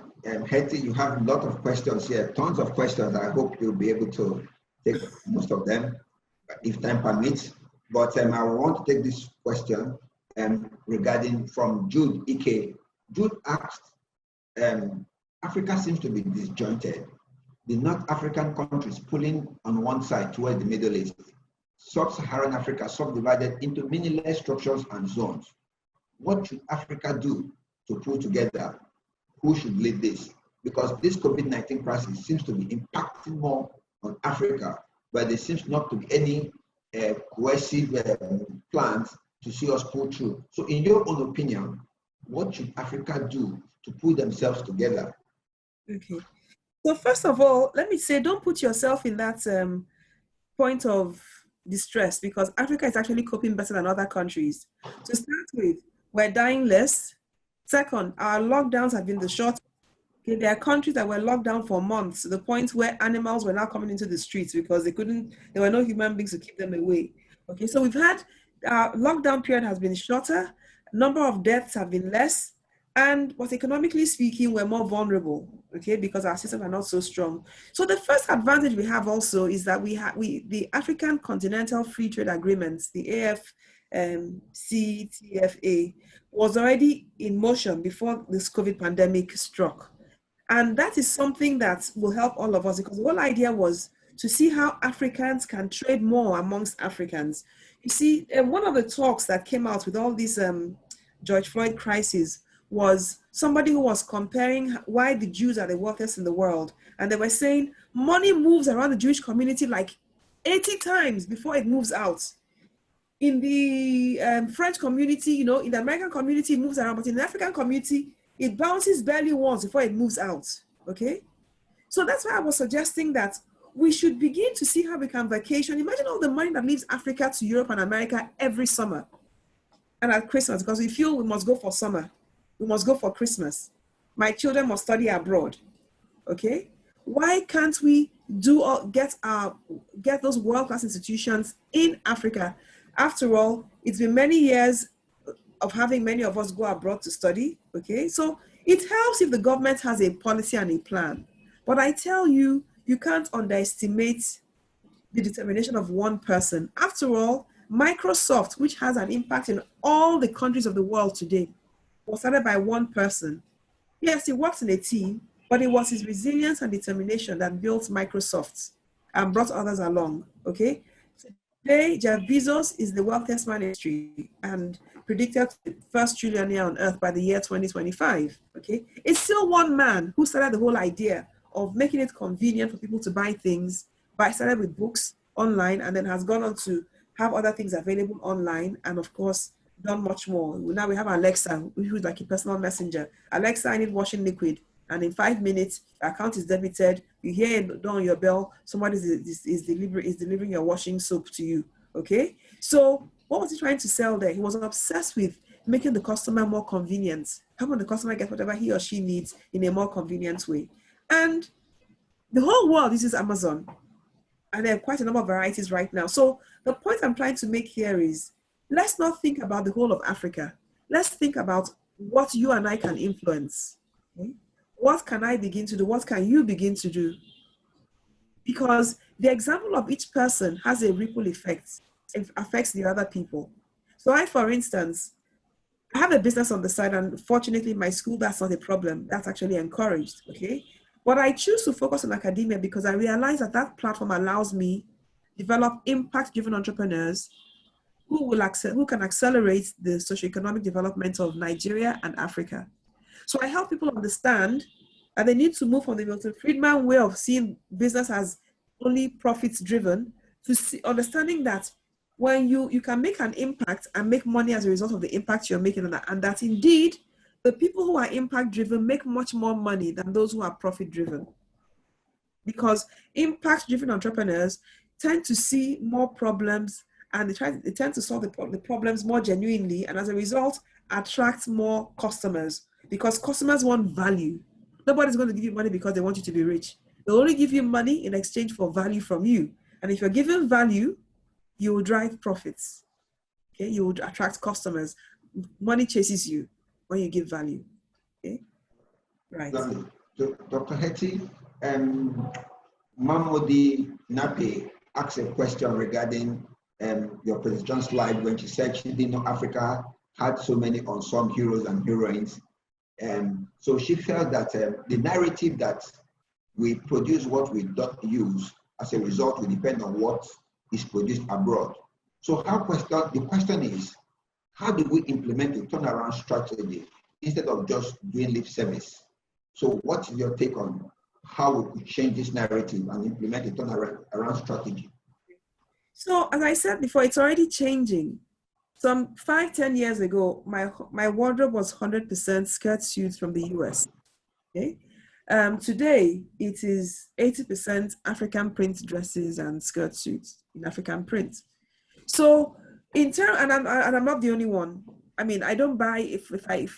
Hetty, you have a lot of questions here, tons of questions. I hope you'll be able to take most of them if time permits. But I want to take this question regarding from Jude Ike. Jude asked, Africa seems to be disjointed. The North African countries pulling on one side towards the Middle East. Sub-Saharan Africa subdivided into meaningless structures and zones. What should Africa do to pull together? Who should lead this? Because this COVID-19 crisis seems to be impacting more on Africa, but there seems not to be any cohesive plans to see us pull through. So in your own opinion, what should Africa do to pull themselves together? Okay. So first of all, let me say, don't put yourself in that point of distress, because Africa is actually coping better than other countries. To start with, we're dying less. Second, our lockdowns have been the shortest. Okay, there are countries that were locked down for months, to the point where animals were now coming into the streets because there were no human beings to keep them away. Okay, so we've had, our lockdown period has been shorter, number of deaths have been less, but economically speaking, we're more vulnerable, okay, because our systems are not so strong. So the first advantage we have also is that the African Continental Free Trade Agreements, the AfCFTA, was already in motion before this COVID pandemic struck. And that is something that will help all of us, because the whole idea was to see how Africans can trade more amongst Africans. You see, one of the talks that came out with all this George Floyd crisis was somebody who was comparing why the Jews are the wealthiest in the world. And they were saying money moves around the Jewish community like 80 times before it moves out. In the French community, in the American community, it moves around, but in the African community, it bounces barely once before it moves out, okay? So that's why I was suggesting that we should begin to see how we can vacation. Imagine all the money that leaves Africa to Europe and America every summer and at Christmas, because we feel we must go for summer. We must go for Christmas. My children must study abroad, okay? Why can't we get those world-class institutions in Africa? After all, it's been many years of having many of us go abroad to study, okay? So it helps if the government has a policy and a plan. But I tell you, you can't underestimate the determination of one person. After all, Microsoft, which has an impact in all the countries of the world today, was started by one person. Yes, he works in a team, but it was his resilience and determination that built Microsoft and brought others along, okay? Today, Jeff Bezos is the wealthiest man in history and predicted the first trillionaire on earth by the year 2025, okay? It's still one man who started the whole idea of making it convenient for people to buy things, started with books online, and then has gone on to have other things available online, and of course, done much more. Now we have Alexa, who is like a personal messenger. Alexa, I need washing liquid. And in 5 minutes, the account is debited. You hear it on your bell, somebody is delivering your washing soap to you, okay? So what was he trying to sell there? He was obsessed with making the customer more convenient. How can the customer get whatever he or she needs in a more convenient way? And the whole world uses Amazon. And there are quite a number of varieties right now. So the point I'm trying to make here is, let's not think about the whole of Africa. Let's think about what you and I can influence. Okay? What can I begin to do? What can you begin to do? Because the example of each person has a ripple effect. It affects the other people. So for instance, I have a business on the side, and fortunately in my school, that's not a problem. That's actually encouraged, okay? But I choose to focus on academia because I realize that platform allows me to develop impact-driven entrepreneurs who can accelerate the socioeconomic development of Nigeria and Africa. So I help people understand that they need to move from the Milton Friedman way of seeing business as only profits driven to understanding that when you can make an impact and make money as a result of the impact you're making, and that indeed the people who are impact driven make much more money than those who are profit driven. Because impact driven entrepreneurs tend to see more problems, and they tend to solve the problems more genuinely, and as a result attract more customers, because customers want value. Nobody's going to give you money because they want you to be rich. They'll only give you money in exchange for value from you. And if you're given value, you will drive profits. Okay, you will attract customers. Money chases you when you give value. Okay, right. Lovely. So, Dr. Hetty, Mamodi Nape asked a question regarding your presentation slide when she said she didn't know Africa had so many unsung heroes and heroines. So she felt that the narrative that we produce what we don't use, as a result, will depend on what is produced abroad. So the question is, how do we implement a turnaround strategy instead of just doing lip service? So what's your take on how we could change this narrative and implement a turnaround strategy? So as I said before, it's already changing. Some 5-10 years ago, my wardrobe was 100% skirt suits from the US. Okay. Today, it is 80% African print dresses and skirt suits in African print. So in turn, and I'm not the only one. I mean, I don't buy,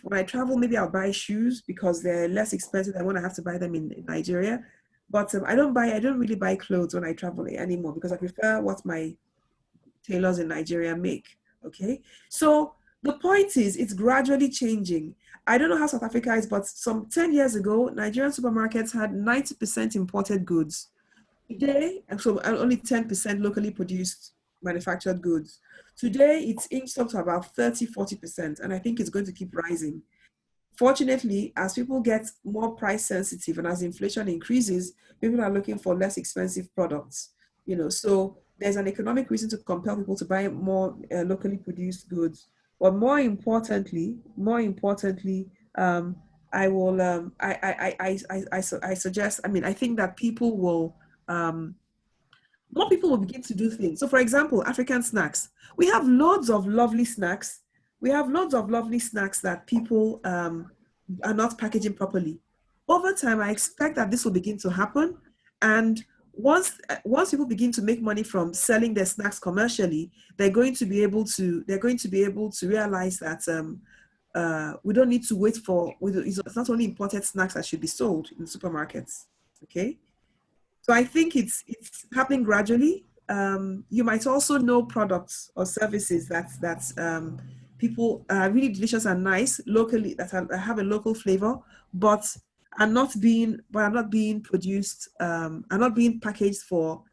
when I travel, maybe I'll buy shoes because they're less expensive than when I have to buy them in Nigeria. But I don't really buy clothes when I travel anymore because I prefer what my tailors in Nigeria make. Okay. So the point is, it's gradually changing. I don't know how South Africa is, but some 10 years ago, Nigerian supermarkets had 90% imported goods. Today, so only 10% locally produced manufactured goods. Today, it's inched up to about 30-40%, and I think it's going to keep rising. Fortunately, as people get more price sensitive and as inflation increases, people are looking for less expensive products. You know, so there's an economic reason to compel people to buy more locally produced goods. But more importantly, I suggest. I mean, I think that people will. More people will begin to do things. So, for example, African snacks. We have loads of lovely snacks. We have loads of lovely snacks that people are not packaging properly. Over time, I expect that this will begin to happen. And once people begin to make money from selling their snacks commercially, they're going to be able to realize that we don't need to wait for. It's not only imported snacks that should be sold in supermarkets. Okay. So I think it's happening gradually. You might also know products or services that people are really delicious and nice locally, that have a local flavor, but are not being produced, are not being packaged for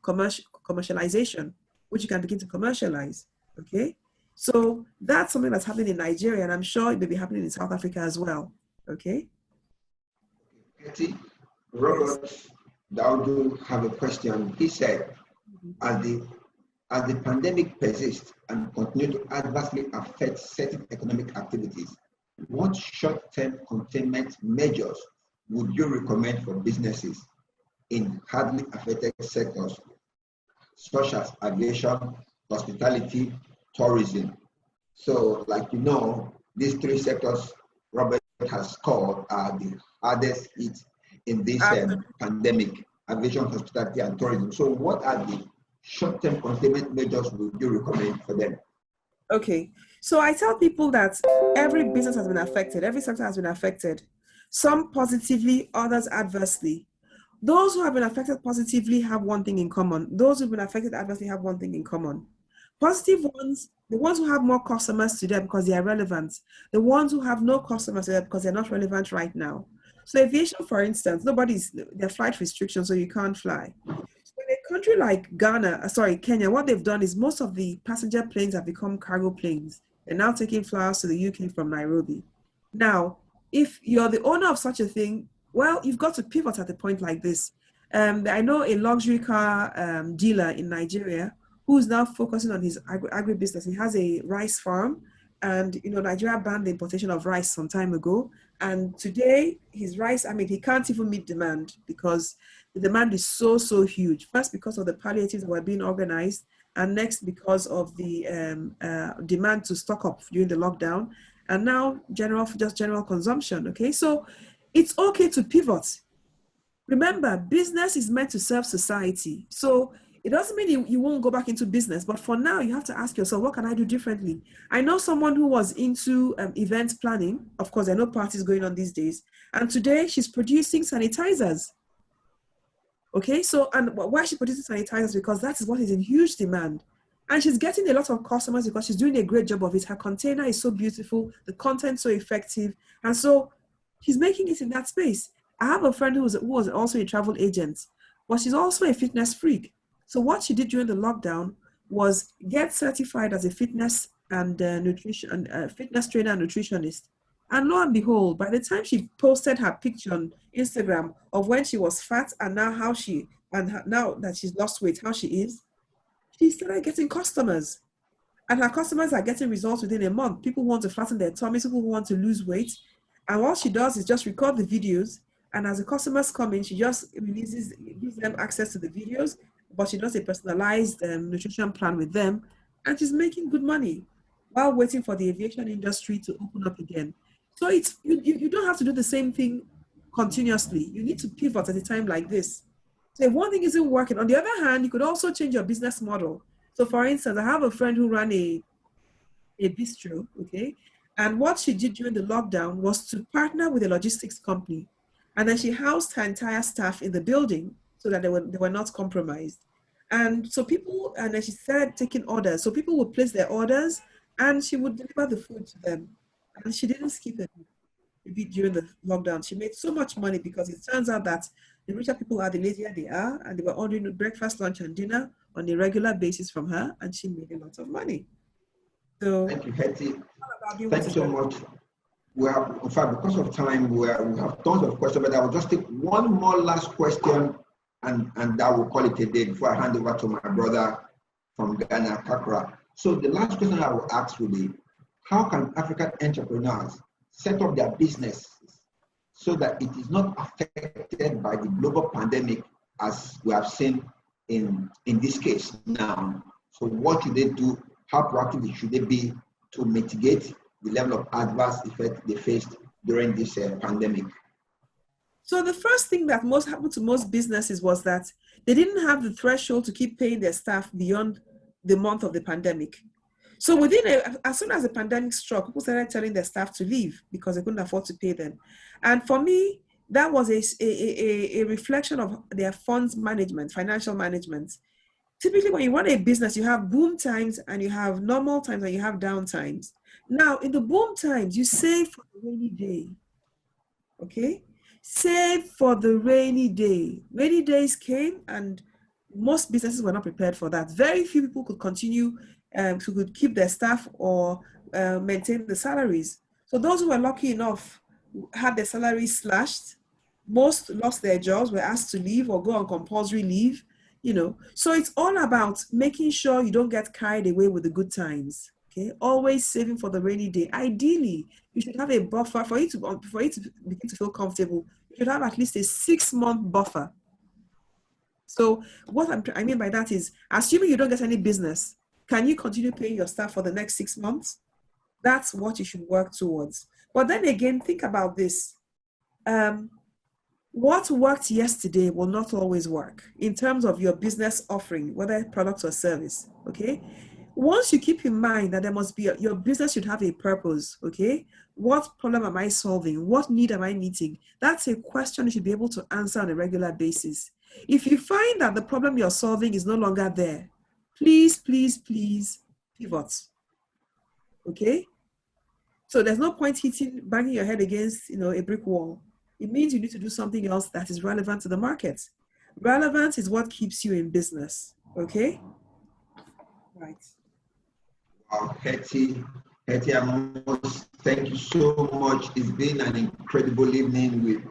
commercialization, which you can begin to commercialize. Okay, so that's something that's happening in Nigeria, and I'm sure it may be happening in South Africa as well. Okay. Robert Daudu have a question. He said, as the pandemic persists and continue to adversely affect certain economic activities, what short-term containment measures would you recommend for businesses in hardly affected sectors, such as aviation, hospitality, tourism? So, like you know, these three sectors Robert has called are the hardest hit in this pandemic: aviation, hospitality, and tourism. So what are the short-term containment measures would you recommend for them? Okay, so I tell people that every business has been affected, every sector has been affected, some positively, others adversely. Those who have been affected positively have one thing in common. Those who've been affected adversely have one thing in common. Positive ones, the ones who have more customers today because they are relevant. The ones who have no customers today because they're not relevant right now. So aviation, for instance, there are flight restrictions, so you can't fly. So in a country like Kenya, what they've done is most of the passenger planes have become cargo planes. They're now taking flyers to the UK from Nairobi. Now, if you're the owner of such a thing, well, you've got to pivot at a point like this. I know a luxury car dealer in Nigeria who's now focusing on his agribusiness. He has a rice farm, and Nigeria banned the importation of rice some time ago. And today, his rice, he can't even meet demand because the demand is so huge. First, because of the palliatives that were being organized, and next, because of the demand to stock up during the lockdown, and now just general consumption. Okay, so it's okay to pivot. Remember, business is meant to serve society. So it doesn't mean you won't go back into business, but for now, you have to ask yourself, what can I do differently? I know someone who was into event planning. Of course, there are no parties going on these days. And today, she's producing sanitizers. Okay, so, and why she produces sanitizers? Because that is what is in huge demand. And she's getting a lot of customers because she's doing a great job of it. Her container is so beautiful, the content so effective. And so she's making it in that space. I have a friend who was also a travel agent, but she's also a fitness freak. So what she did during the lockdown was get certified as a fitness and fitness trainer and nutritionist. And lo and behold, by the time she posted her picture on Instagram of when she was fat and now now that she's lost weight, how she is, she started getting customers. And her customers are getting results within a month. People want to flatten their tummies, people who want to lose weight. And what she does is just record the videos. And as the customers come in, she just gives them access to the videos, but she does a personalized nutrition plan with them. And she's making good money while waiting for the aviation industry to open up again. So you don't have to do the same thing continuously. You need to pivot at a time like this. So if one thing isn't working, on the other hand, you could also change your business model. So for instance, I have a friend who ran a bistro, okay? And what she did during the lockdown was to partner with a logistics company. And then she housed her entire staff in the building so that they were not compromised. And so and then she started taking orders. So people would place their orders and she would deliver the food to them. And she didn't skip a beat during the lockdown. She made so much money because it turns out that the richer people are, the lazier they are, and they were ordering breakfast, lunch, and dinner on a regular basis from her, and she made a lot of money. So thank you, Hetty. Thank you so much. We have, in fact, because of time, we have tons of questions, but I will just take one more last question, and that will call it a day before I hand over to my brother from Ghana, Kakra. So the last question I will ask will be, how can African entrepreneurs set up their business so that it is not affected by the global pandemic as we have seen in this case now? So what should they do? How proactive should they be to mitigate the level of adverse effect they faced during this pandemic? So the first thing that happened to most businesses was that they didn't have the threshold to keep paying their staff beyond the month of the pandemic. So as soon as the pandemic struck, people started telling their staff to leave because they couldn't afford to pay them. And for me, that was a reflection of their funds management, financial management. Typically, when you run a business, you have boom times and you have normal times and you have down times. Now, in the boom times, you save for the rainy day, okay? Save for the rainy day. Rainy days came and most businesses were not prepared for that. Very few people could continue who could keep their staff or maintain the salaries. So those who were lucky enough had their salaries slashed. Most lost their jobs, were asked to leave or go on compulsory leave, So it's all about making sure you don't get carried away with the good times, okay? Always saving for the rainy day. Ideally, you should have a buffer for you to begin to feel comfortable. You should have at least a 6-month buffer. So what I mean by that is, assuming you don't get any business, can you continue paying your staff for the next 6 months? That's what you should work towards. But then again, think about this. What worked yesterday will not always work in terms of your business offering, whether product or service, okay? Once you keep in mind that your business should have a purpose, okay? What problem am I solving? What need am I meeting? That's a question you should be able to answer on a regular basis. If you find that the problem you're solving is no longer there, please, please, please pivot, okay? So there's no point banging your head against, a brick wall. It means you need to do something else that is relevant to the market. Relevance is what keeps you in business, okay? Right. Wow, Hetty Amos, thank you so much. It's been an incredible evening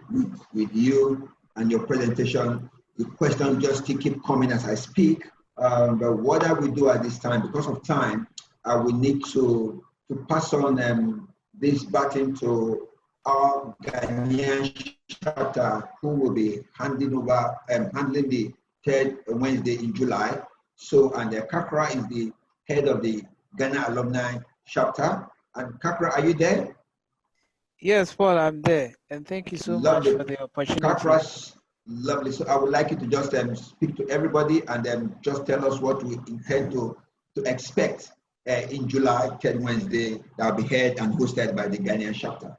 with you and your presentation. The questions just keep coming as I speak. But what I will do at this time, because of time, I will need to pass on this baton to our Ghanaian chapter, who will be handling the third Wednesday in July. So, and Kakra is the head of the Ghana Alumni chapter. And Kakra, are you there? Yes, Paul, I'm there. And thank you so much for the opportunity. Kakra's lovely. So I would like you to just speak to everybody and just tell us what we intend to expect in July, 3rd Wednesday, that will be held and hosted by the Ghanaian chapter.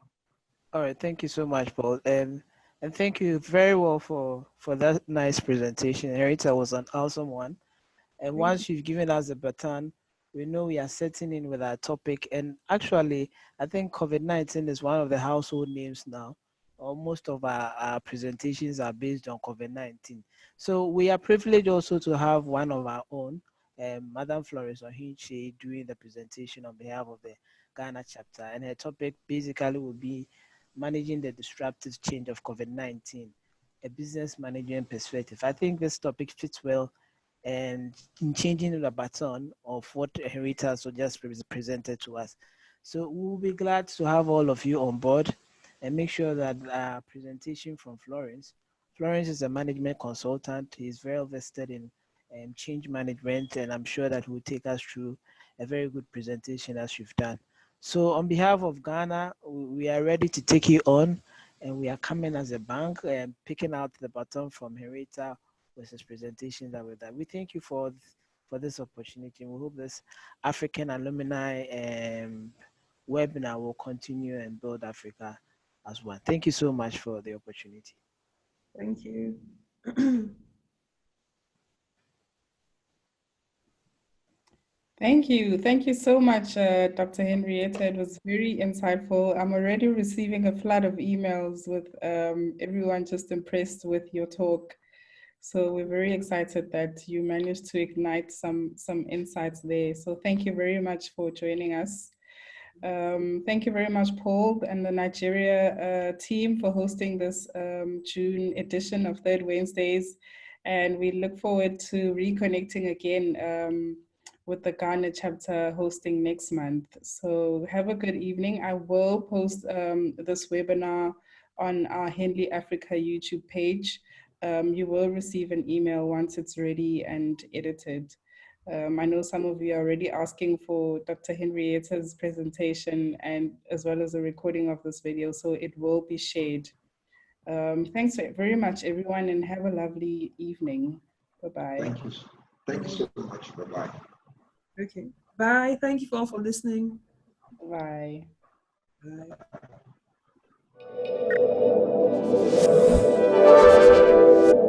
All right, thank you so much, Paul. And thank you very well for that nice presentation. Henrietta was an awesome one. And once you've given us the baton, we know we are setting in with our topic. And actually, I think COVID-19 is one of the household names now. Most of our presentations are based on COVID-19. So we are privileged also to have one of our own, Madam Florence Ohinche, doing the presentation on behalf of the Ghana chapter. And her topic basically will be managing the disruptive change of COVID-19, a business management perspective. I think this topic fits well and in changing the baton of what Henrietta so just presented to us. So we'll be glad to have all of you on board and make sure that our presentation from Florence. Florence is a management consultant. He's very vested in change management, and I'm sure that he will take us through a very good presentation as you've done. So on behalf of Ghana, we are ready to take you on, and we are coming as a bank and picking out the baton from Henrietta with his presentation that we've done. We thank you for this opportunity. We hope this African alumni webinar will continue and build Africa as well. Thank you so much for the opportunity. Thank you. Thank you. Thank you so much, Dr. Henrietta. It was very insightful. I'm already receiving a flood of emails with everyone just impressed with your talk. So we're very excited that you managed to ignite some insights there. So thank you very much for joining us. Thank you very much, Paul, and the Nigeria team for hosting this June edition of Third Wednesdays. And we look forward to reconnecting again with the Ghana chapter hosting next month. So have a good evening. I will post this webinar on our Henley Africa YouTube page. You will receive an email once it's ready and edited. I know some of you are already asking for Dr. Henrietta's presentation and as well as a recording of this video, so it will be shared. Thanks very much, everyone, and have a lovely evening. Bye-bye. Thank you. Thank you so much. Bye-bye. Okay. Bye. Thank you all for listening. Bye. Bye.